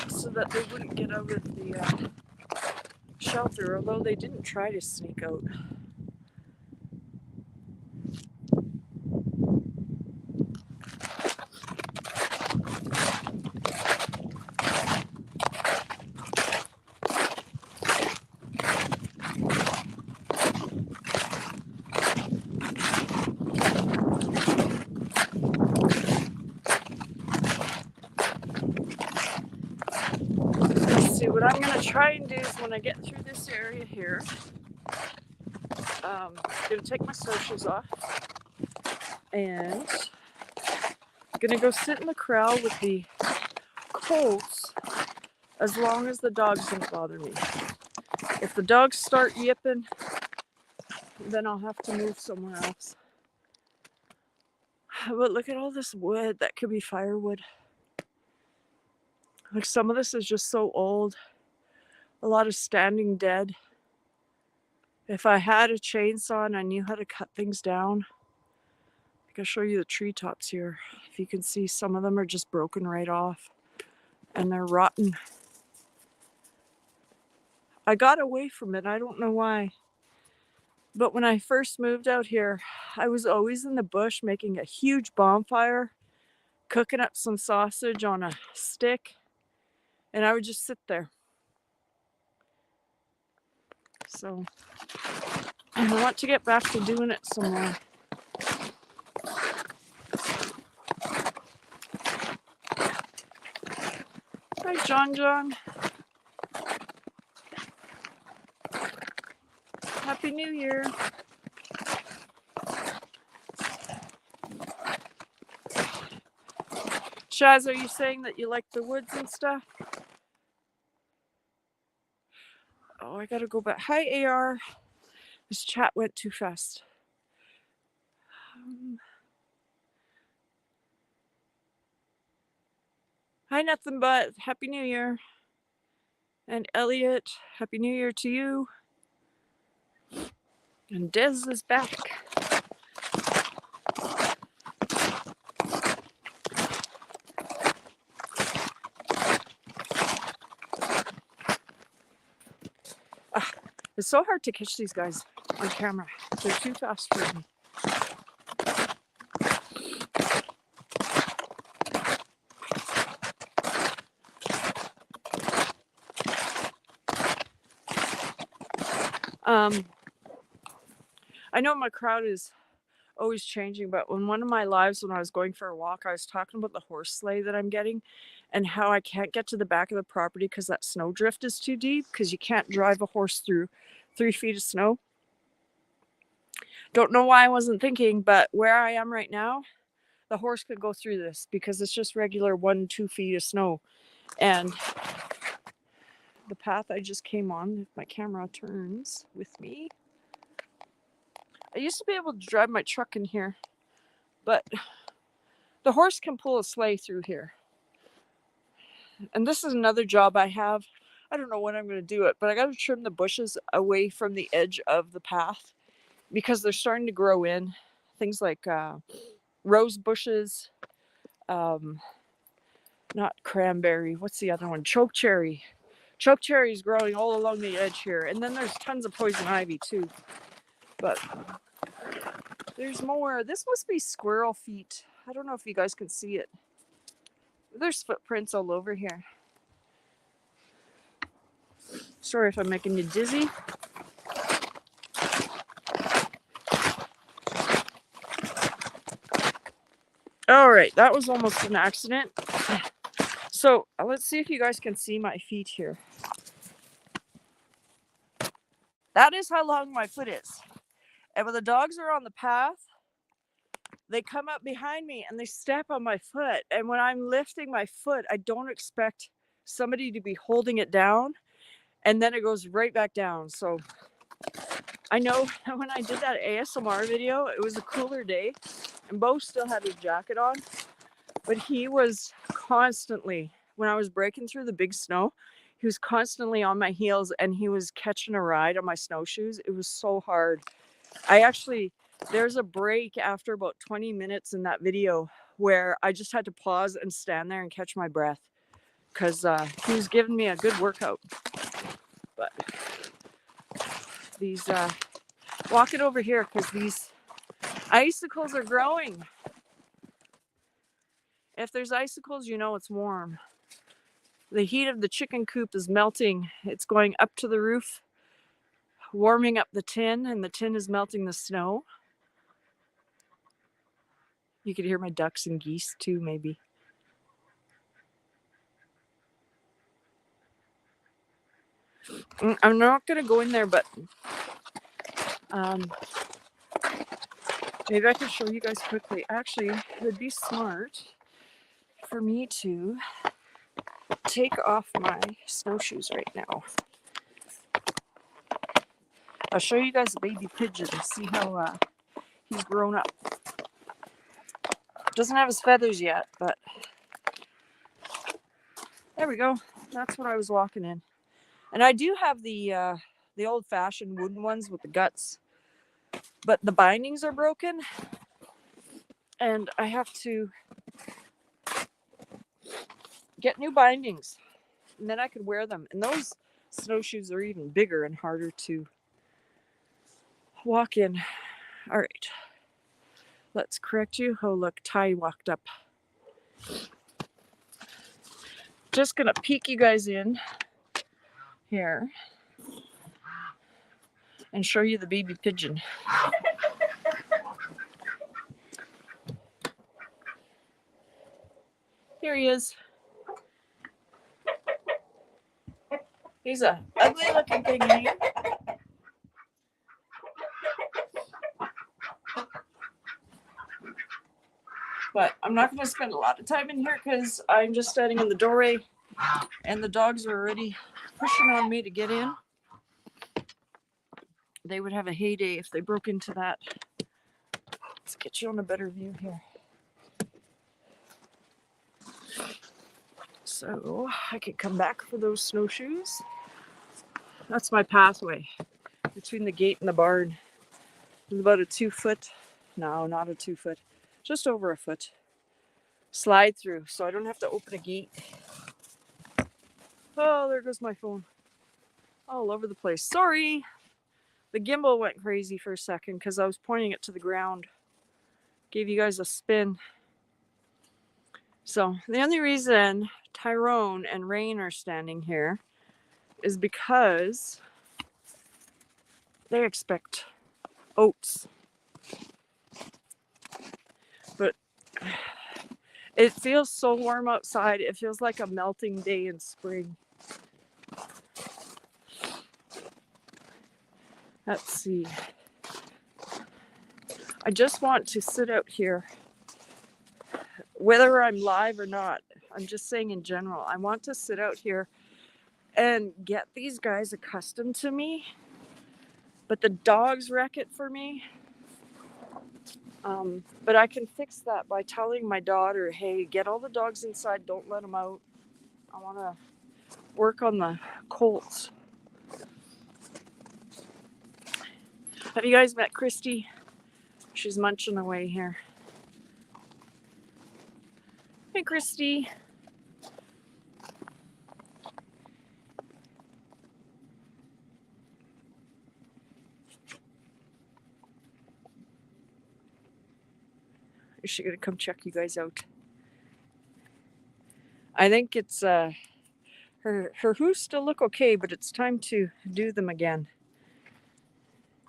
so that they wouldn't get out of the shelter, although they didn't try to sneak out. See, what I'm going to try and do is when I get through this area here, I'm going to take my socials off and I'm going to go sit in the corral with the colts as long as the dogs don't bother me. If the dogs start yipping, then I'll have to move somewhere else. But look at all this wood. That could be firewood. Like, some of this is just so old. a lot of standing dead. If I had a chainsaw and I knew how to cut things down, I can show you the treetops here. If you can see, some of them are just broken right off and they're rotten. I got away from it. I don't know why. But when I first moved out here, I was always in the bush making a huge bonfire, cooking up some sausage on a stick, and I would just sit there. So I want to get back to doing it some more. Hi, John. Happy New Year. Shaz, are you saying that you like the woods and stuff? Oh, I gotta go back. Hi, AR. This chat went too fast. Hi, nothing but. Happy New Year. And Elliot, Happy New Year to you. And Des is back. It's so hard to catch these guys on camera. They're too fast for me. I know my crowd is always changing, but in one of my lives when I was going for a walk, I was talking about the horse sleigh that I'm getting and how I can't get to the back of the property because that snow drift is too deep, because you can't drive a horse through 3 feet of snow. Don't know why I wasn't thinking, but where I am right now, the horse could go through this because it's just regular 1-2 feet of snow. And the path I just came on, if my camera turns with me, I used to be able to drive my truck in here, but the horse can pull a sleigh through here. And this is another job I have. I don't know when I'm going to do it, but I got to trim the bushes away from the edge of the path because they're starting to grow in. Things like rose bushes, not cranberry, what's the other one? Chokecherry. Chokecherry is growing all along the edge here. And then there's tons of poison ivy too. But there's more. This must be squirrel feet. I don't know if you guys can see it. There's footprints all over here. Sorry if I'm making you dizzy. All right, that was almost an accident. So let's see if you guys can see my feet here. That is how long my foot is. And when the dogs are on the path, they come up behind me and they step on my foot. And when I'm lifting my foot, I don't expect somebody to be holding it down. And then it goes right back down. So I know when I did that ASMR video, it was a cooler day and Bo still had his jacket on. But he was constantly, when I was breaking through the big snow, he was constantly on my heels and he was catching a ride on my snowshoes. It was so hard. There's a break after about 20 minutes in that video where I just had to pause and stand there and catch my breath because he was giving me a good workout. But these, walking over here because these icicles are growing. If there's icicles, you know it's warm. The heat of the chicken coop is melting. It's going up to the roof, warming up the tin, and the tin is melting the snow. You could hear my ducks and geese too, maybe. I'm not going to go in there, but maybe I could show you guys quickly. Actually, it would be smart for me to take off my snowshoes right now. I'll show you guys a baby pigeon and see how he's grown up. Doesn't have his feathers yet, but there we go. That's what I was walking in. And I do have the old-fashioned wooden ones with the guts, but the bindings are broken, and I have to get new bindings, and then I could wear them. And those snowshoes are even bigger and harder to walk in. All right, let's correct you. Oh, look, Ty walked up. Just gonna peek you guys in here and show you the baby pigeon. Here he is. He's a ugly looking thing, ain't he? But I'm not going to spend a lot of time in here because I'm just standing in the doorway and the dogs are already pushing on me to get in. They would have a heyday if they broke into that. Let's get you on a better view here. So I could come back for those snowshoes. That's my pathway between the gate and the barn. It's about a 2 foot, no, not a 2 foot, just over a foot slide through, so I don't have to open a gate. Oh, there goes my phone. All over the place. Sorry. The gimbal went crazy for a second because I was pointing it to the ground. Gave you guys a spin. So the only reason Tyrone and Rain are standing here is because they expect oats. But it feels so warm outside. It feels like a melting day in spring. Let's see. I just want to sit out here, whether I'm live or not. I'm just saying in general, I want to sit out here and get these guys accustomed to me. But the dogs wreck it for me. But I can fix that by telling my daughter, hey, get all the dogs inside, don't let them out. I want to work on the colts. Have you guys met Christy? She's munching away here. Hey, Christy. Is she gonna come check you guys out? I think it's her hooves still look okay, but it's time to do them again.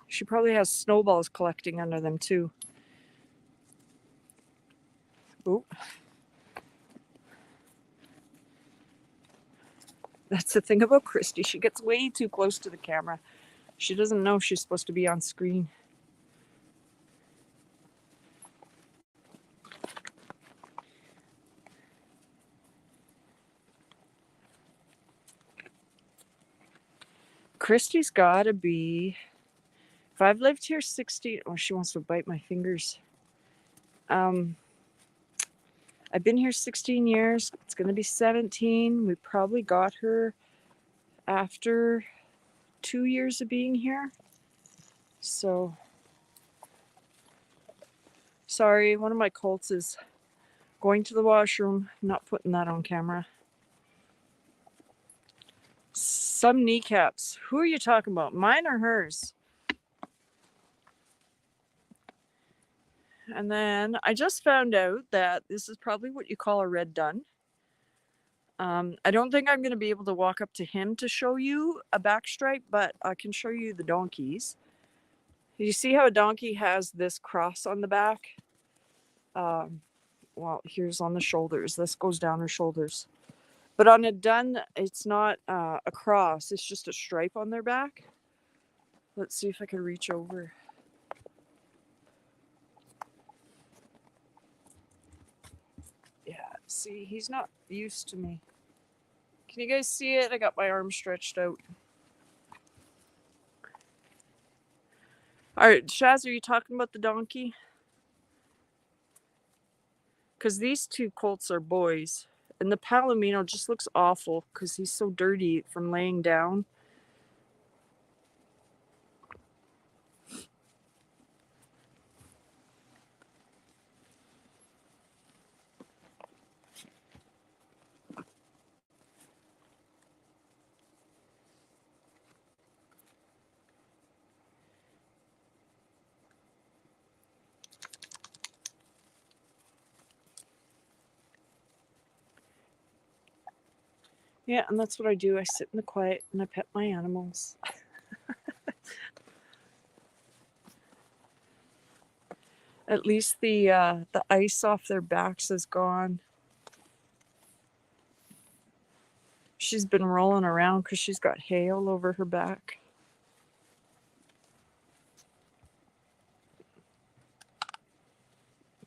She probably has snowballs collecting under them too. Ooh. That's the thing about Christy. She gets way too close to the camera. She doesn't know she's supposed to be on screen. Christy's gotta be, if I've lived here 16, oh, she wants to bite my fingers. I've been here 16 years. It's gonna be 17. We probably got her after 2 years of being here. So, sorry, one of my colts is going to the washroom, not putting that on camera. Some kneecaps. Who are you talking about? Mine or hers? And then I just found out that this is probably what you call a red dun. I don't think I'm going to be able to walk up to him to show you a backstripe, but I can show you the donkeys. You see how a donkey has this cross on the back? Well, here's on the shoulders. This goes down her shoulders. But on a dun, it's not a cross. It's just a stripe on their back. Let's see if I can reach over. Yeah, see, he's not used to me. Can you guys see it? I got my arm stretched out. All right, Shaz, are you talking about the donkey? Because these two colts are boys. And the Palomino just looks awful because he's so dirty from laying down. Yeah, and that's what I do. I sit in the quiet and I pet my animals. At least the ice off their backs is gone. She's been rolling around because she's got hay all over her back.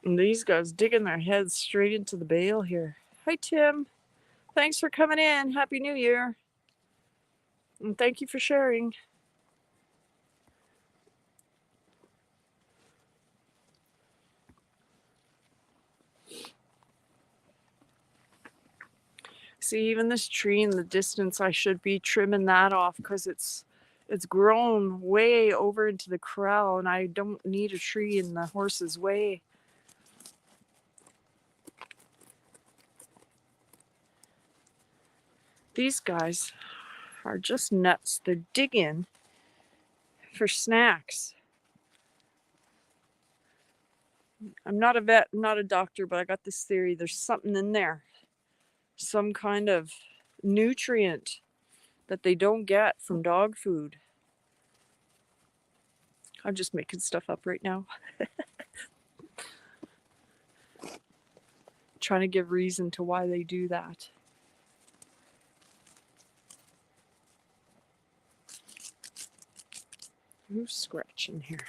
And these guys digging their heads straight into the bale here. Hi, Tim. Thanks for coming in. Happy New Year. And thank you for sharing. See, even this tree in the distance, I should be trimming that off because it's grown way over into the corral and I don't need a tree in the horse's way. These guys are just nuts. They're digging for snacks. I'm not a vet, I'm not a doctor, but I got this theory. There's something in there. Some kind of nutrient that they don't get from dog food. I'm just making stuff up right now. Trying to give reason to why they do that. Who's scratching here?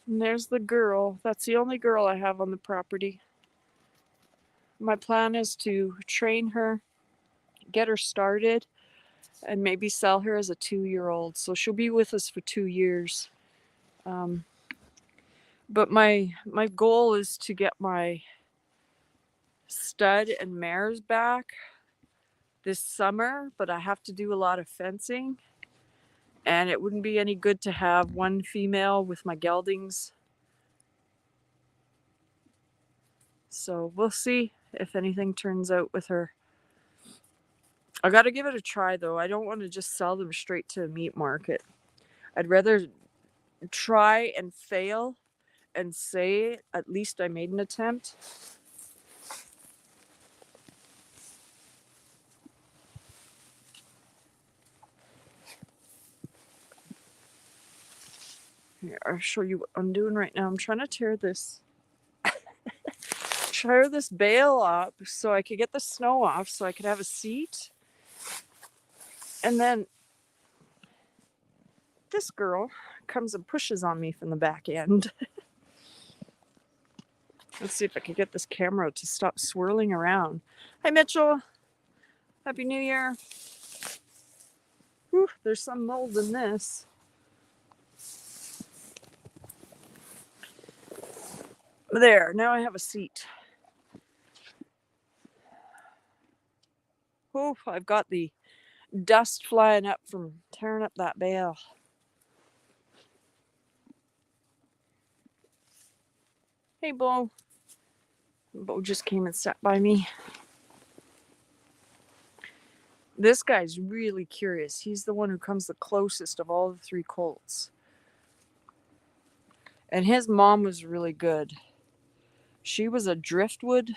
And there's the girl. That's the only girl I have on the property. My plan is to train her, get her started, and maybe sell her as a 2-year-old. So she'll be with us for 2 years. But my goal is to get my stud and mares back this summer, but I have to do a lot of fencing. And it wouldn't be any good to have one female with my geldings. So we'll see if anything turns out with her. I got to give it a try though. I don't want to just sell them straight to a meat market. I'd rather try and fail and say at least I made an attempt. Here, I'll show you what I'm doing right now. I'm trying to tear this bale up so I could get the snow off so I could have a seat. And then this girl comes and pushes on me from the back end. Let's see if I can get this camera to stop swirling around. Hi, Mitchell. Happy New Year. Whew, there's some mold in this. There, now I have a seat. Oh, I've got the dust flying up from tearing up that bale. Hey, Bo. Bo just came and sat by me. This guy's really curious. He's the one who comes the closest of all the 3 colts. And his mom was really good. She was a driftwood.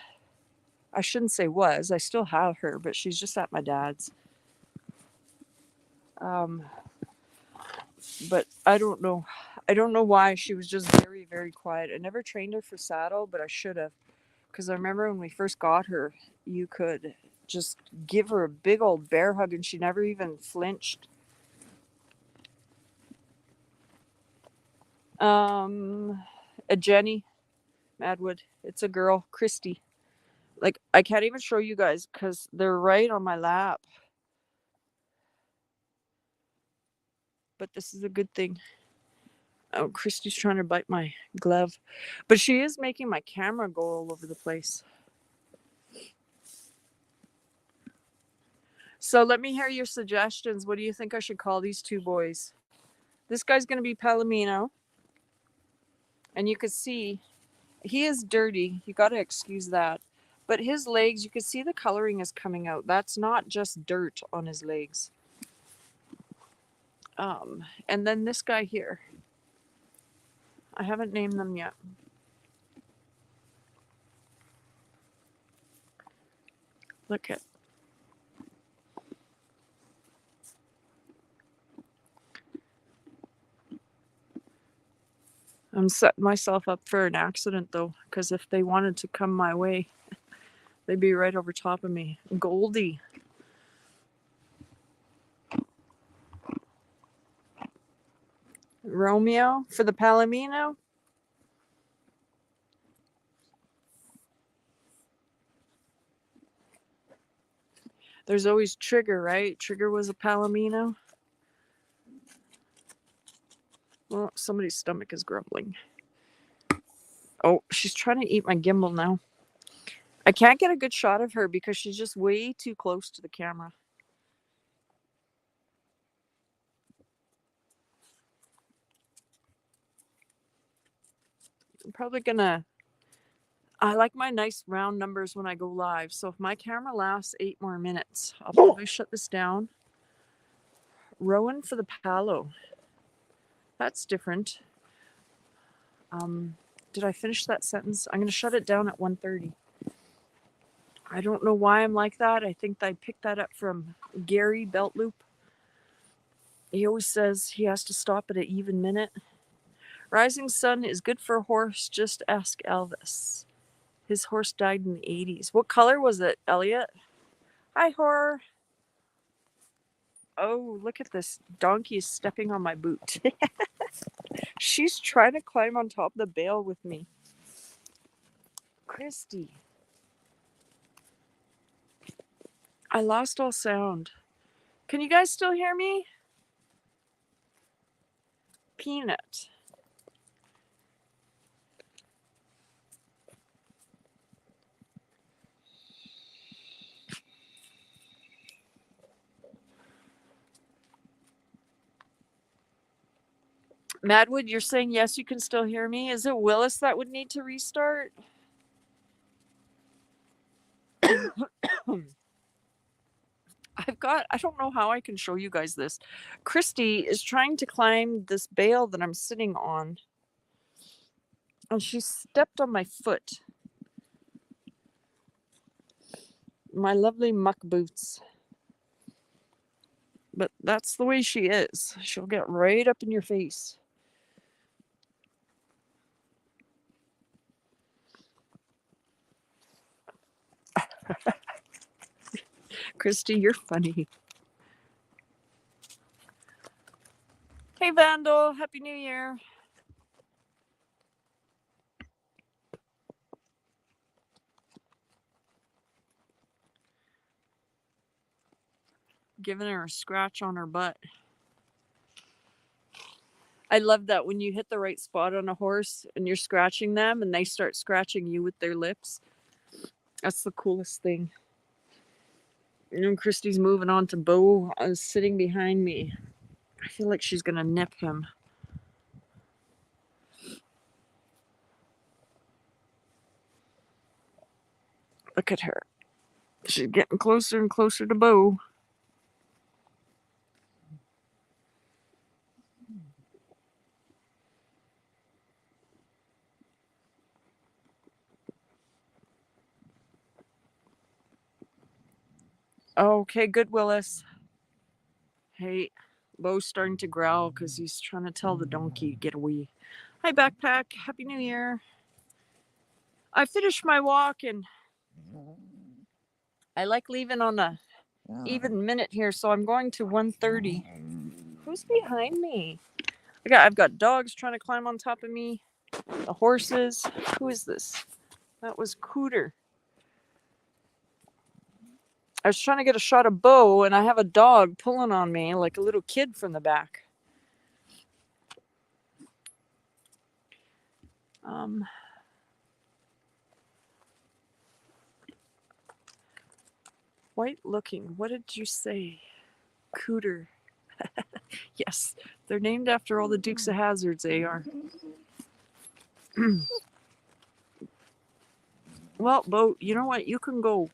I shouldn't say was. I still have her, but she's just at my dad's. But I don't know. I don't know why. She was just very, very quiet. I never trained her for saddle, but I should have. Because I remember when we first got her, you could just give her a big old bear hug and she never even flinched. A Jenny Madwood. It's a girl, Christy. Like, I can't even show you guys because they're right on my lap. But this is a good thing. Oh, Christy's trying to bite my glove. But she is making my camera go all over the place. So let me hear your suggestions. What do you think I should call these two boys? This guy's going to be Palomino. And you could see he is dirty. You got to excuse that. But his legs, you can see the coloring is coming out. That's not just dirt on his legs. And then this guy here. I haven't named them yet. Look at. I'm setting myself up for an accident though, because if they wanted to come my way, they'd be right over top of me. Goldie. Romeo for the Palomino. There's always Trigger, right? Trigger was a Palomino. Well, somebody's stomach is grumbling. Oh, she's trying to eat my gimbal now. I can't get a good shot of her because she's just way too close to the camera. I'm probably gonna... I like my nice round numbers when I go live. So if my camera lasts 8 more minutes, I'll probably shut this down. Rowan for the Palo. That's different. Did I finish that sentence? I'm going to shut it down at 1:30. I don't know why I'm like that. I think I picked that up from Gary Beltloop. He always says he has to stop at an even minute. Rising sun is good for a horse. Just ask Elvis. His horse died in the 80s. What color was it, Elliot? Hi, Horror. Oh, look at this. Donkey is stepping on my boot. She's trying to climb on top of the bale with me. Christy. I lost all sound. Can you guys still hear me? Peanut. Madwood, you're saying yes, you can still hear me. Is it Willis that would need to restart? I don't know how I can show you guys this. Christy is trying to climb this bale that I'm sitting on. And she stepped on my foot. My lovely muck boots. But that's the way she is. She'll get right up in your face. Christy, you're funny. Hey, Vandal. Happy New Year. Giving her a scratch on her butt. I love that when you hit the right spot on a horse and you're scratching them and they start scratching you with their lips. That's the coolest thing. And Christy's moving on to Bo, sitting behind me. I feel like she's going to nip him. Look at her. She's getting closer and closer to Bo. Okay, good, Willis. Hey, Bo's starting to growl because he's trying to tell the donkey to get away. Hi, Backpack. Happy New Year. I finished my walk and I like leaving on a even minute here, so I'm going to 1:30. Who's behind me? I've got dogs trying to climb on top of me. The horses. Who is this? That was Cooter. I was trying to get a shot of Bo, and I have a dog pulling on me like a little kid from the back. Um, white looking. What did you say? Cooter. Yes, they're named after all the Dukes of Hazzards, they are. Well, Bo, you know what? You can go.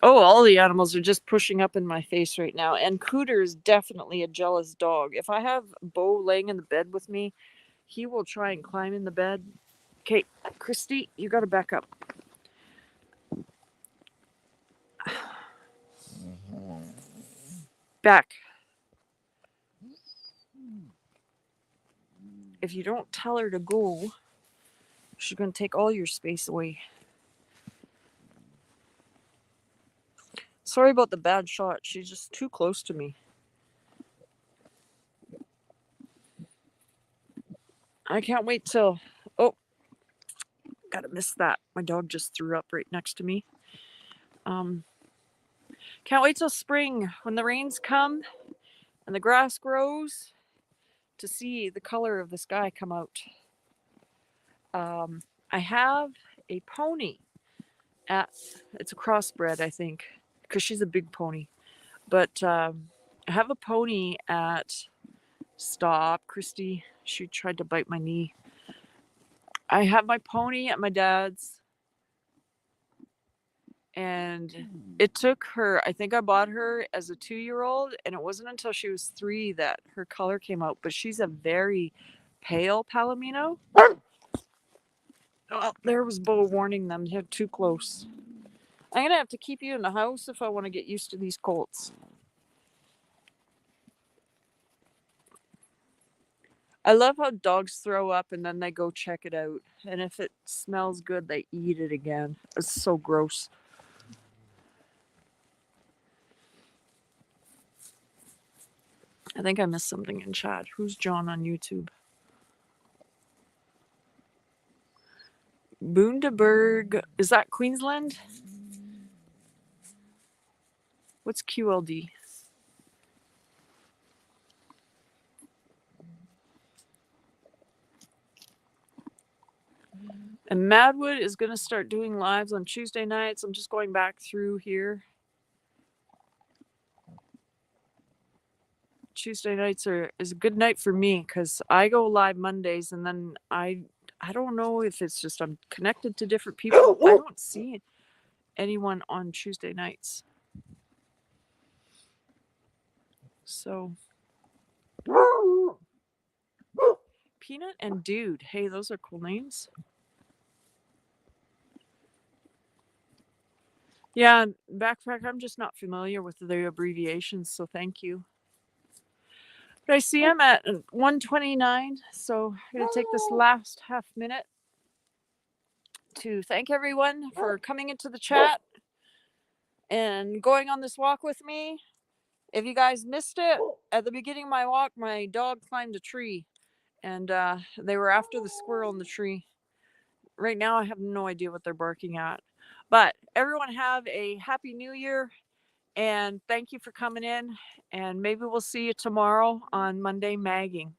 Oh, all the animals are just pushing up in my face right now. And Cooter is definitely a jealous dog. If I have Bo laying in the bed with me, he will try and climb in the bed. Okay, Christy, you got to back up. Back. If you don't tell her to go, she's going to take all your space away. Sorry about the bad shot. She's just too close to me. I can't wait till... Oh, gotta miss that. My dog just threw up right next to me. Can't wait till spring when the rains come and the grass grows to see the color of the sky come out. I have a pony it's a crossbred, I think, because she's a big pony. But I have a pony at... Stop, Christy. She tried to bite my knee. I have my pony at my dad's, and it took her... I think I bought her as a 2-year-old, and it wasn't until she was 3 that her color came out. But she's a very pale Palomino. Oh, there was Bo warning them. They're too close. I'm going to have to keep you in the house if I want to get used to these colts. I love how dogs throw up and then they go check it out. And if it smells good, they eat it again. It's so gross. I think I missed something in chat. Who's John on YouTube? Bundaberg. Is that Queensland? What's QLD? And Madwood is going to start doing lives on Tuesday nights. I'm just going back through here. Tuesday nights is a good night for me because I go live Mondays, and then I don't know if it's just I'm connected to different people. I don't see anyone on Tuesday nights. So Peanut and Dude. Hey, those are cool names. Yeah, Backpack, I'm just not familiar with the abbreviations, so thank you. But I see I'm at 1:29, so I'm going to take this last half minute to thank everyone for coming into the chat and going on this walk with me. If you guys missed it, at the beginning of my walk, my dog climbed a tree, and they were after the squirrel in the tree. Right now, I have no idea what they're barking at. But everyone have a happy new year, and thank you for coming in, and maybe we'll see you tomorrow on Monday Magging.